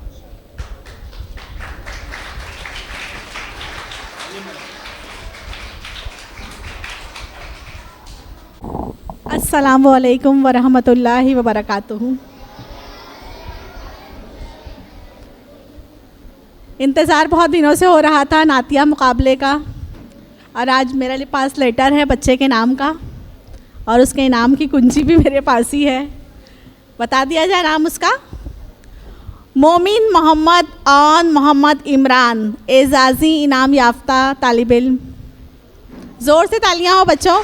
अस्सलामु अलैकुम वरहमतुल्लाहि वबरकातुहू। इंतज़ार बहुत दिनों से हो रहा था नातिया मुकाबले का, और आज मेरे पास लेटर है बच्चे के नाम का और उसके इनाम की कुंजी भी मेरे पास ही है। बता दिया जाए नाम उसका, मोमिन मोहम्मद आन मोहम्मद इमरान, एजाज़ी इनाम याफ्ता तालिब इल्म। ज़ोर से तालियां हो बच्चों।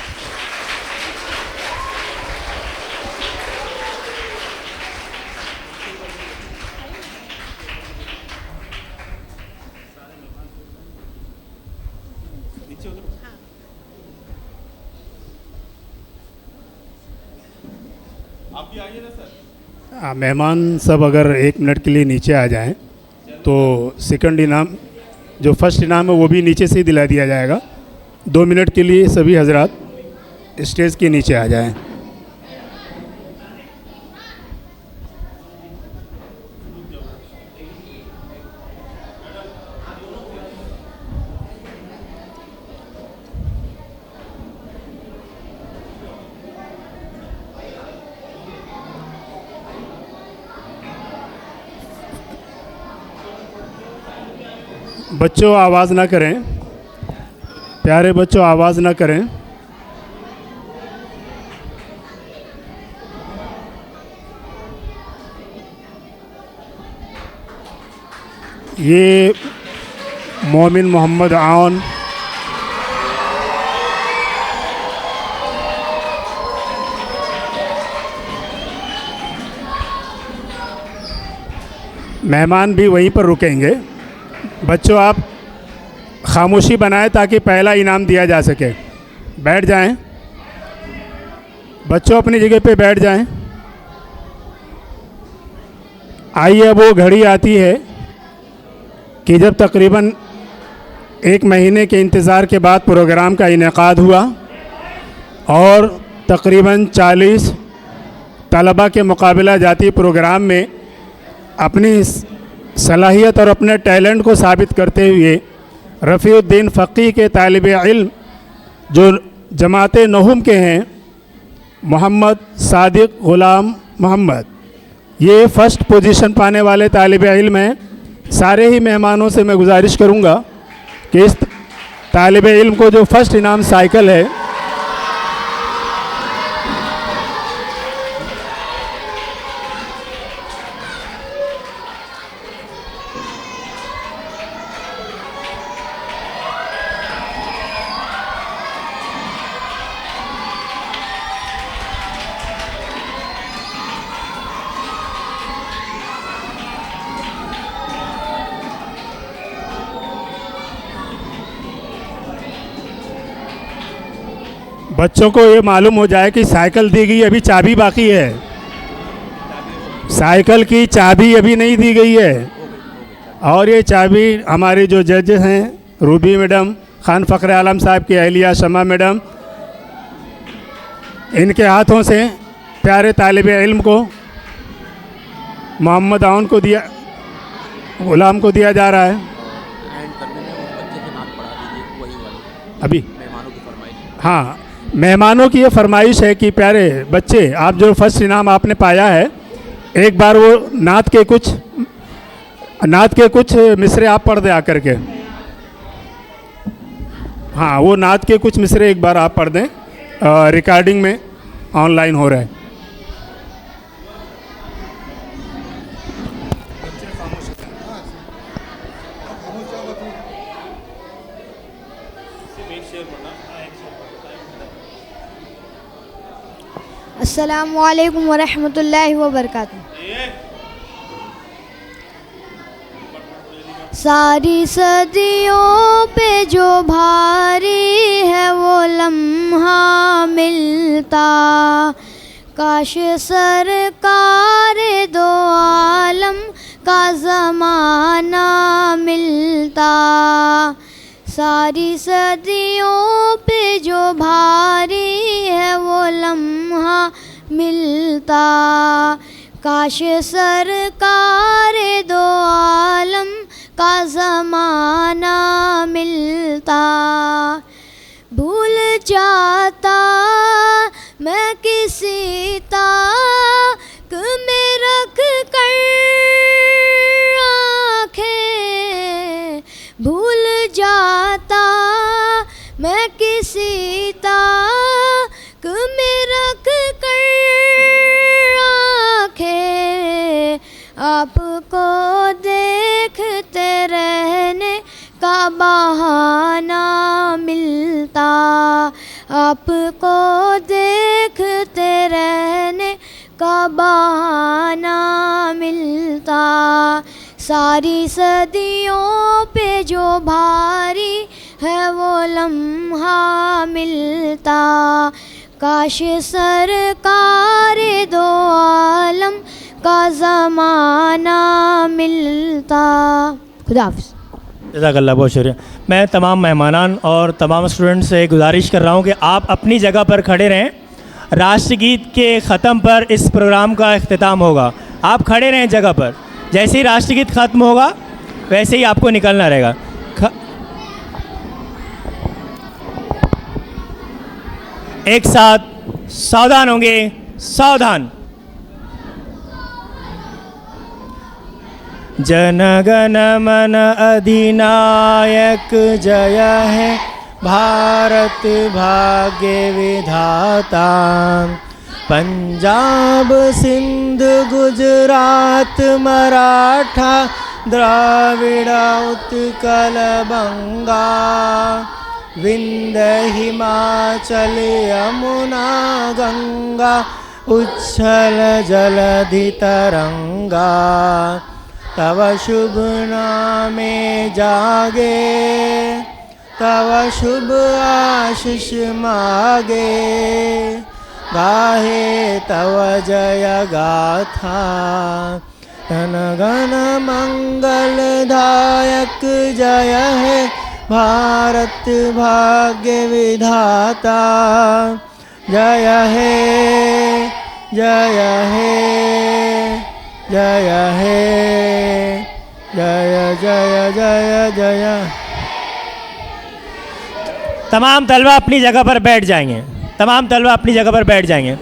मेहमान सब अगर 1 मिनट के लिए नीचे आ जाएं तो सेकंड इनाम, जो फर्स्ट इनाम है वो भी नीचे से ही दिला दिया जाएगा। 2 मिनट के लिए सभी हजरात स्टेज के नीचे आ जाएं। बच्चों आवाज़ ना करें, प्यारे बच्चों आवाज़ ना करें। ये मोमिन मोहम्मद आन मेहमान भी वहीं पर रुकेंगे। बच्चों आप खामोशी बनाएं ताकि पहला इनाम दिया जा सके। बैठ जाएं बच्चों, अपनी जगह पे बैठ जाएं। आइए, अब वो घड़ी आती है कि जब तकरीबन 1 महीने के इंतज़ार के बाद प्रोग्राम का इनेकाद हुआ और तकरीबन 40 तलबा के मुकाबला जाती प्रोग्राम में अपनी सलाहियत और अपने टैलेंट को साबित करते हुए रफ़ीउद्दीन फ़क़ी के तालिब इल्म जो जमात नहुम के हैं, मोहम्मद सादिक ग़ुलाम मोहम्मद, ये फ़र्स्ट पोजीशन पाने वाले तालिब इल्म हैं। सारे ही मेहमानों से मैं गुजारिश करूँगा कि इस तालिब इल्म को जो फ़र्स्ट इनाम साइकिल है, बच्चों को ये मालूम हो जाए कि साइकिल दी गई, अभी चाबी बाकी है। साइकिल की चाबी अभी नहीं दी गई है। और ये चाबी हमारे जो जज हैं, रूबी मैडम, खान फ़ख्र आलम साहब की अहलिया शमा मैडम, इनके हाथों से प्यारे तालिब इल्म को, मोहम्मद आउन को दिया, ग़ुलाम को दिया जा रहा है। अभी हाँ, मेहमानों की ये फरमाइश है कि प्यारे बच्चे, आप जो फर्स्ट इनाम आपने पाया है, एक बार वो नात के कुछ मिसरे आप पढ़ दें आकर के। हाँ, वो नात के कुछ मिसरे एक बार आप पढ़ दें, रिकॉर्डिंग में ऑनलाइन हो रहा है। अस्सलामु अलैकुम वरहमतुल्लाहि वबरकातुहू। सारी सदियों पे जो भारी है वो लम्हा मिलता, काश सरकार दो आलम का ज़माना मिलता। सारी सदियों पे जो भारी है वो लम्हा मिलता, काश सरकार दो आलम का ज़माना मिलता। भूल जाता मैं किसी ताक में रख कर आँखें, भूल जाता मैं किसी ताक में रख कर आँखें। आपको देखते रहने का बहाना मिलता, आपको देखते रहने का बहाना मिलता। सारी सदियों पे जो भारी है वो लम्हा मिलता, काश सरकार दो आलम का ज़माना मिलता। खुदा हाफ़िज़। जज़ाकल्लाह, बहुत शुक्रिया। मैं तमाम मेहमानान और तमाम स्टूडेंट से गुजारिश कर रहा हूँ कि आप अपनी जगह पर खड़े रहें। राष्ट्रगीत के ख़त्म पर इस प्रोग्राम का इख्तिताम होगा। आप खड़े रहें जगह पर, जैसे ही राष्ट्रगीत ख़त्म होगा वैसे ही आपको निकलना रहेगा। एक साथ सावधान होंगे, सावधान। जन गण मन अधिनायक जय है भारत भाग्य विधाता। पंजाब सिंध गुजरात मराठा द्राविड़ उत्कल बंगा, विंध्य हिमाचल यमुना गंगा, उच्छल जलधि तरंगा। तव शुभ नामे जागे, तव शुभ आशीष मागे, गाहे तव जय गाथा। धन गण मंगलदायक जय है भारत भाग्य विधाता। जय है, जय है, जय है, जय जय जय जय। तमाम तलबा अपनी जगह पर बैठ जाएंगे, तमाम तलबा अपनी जगह पर बैठ जाएंगे।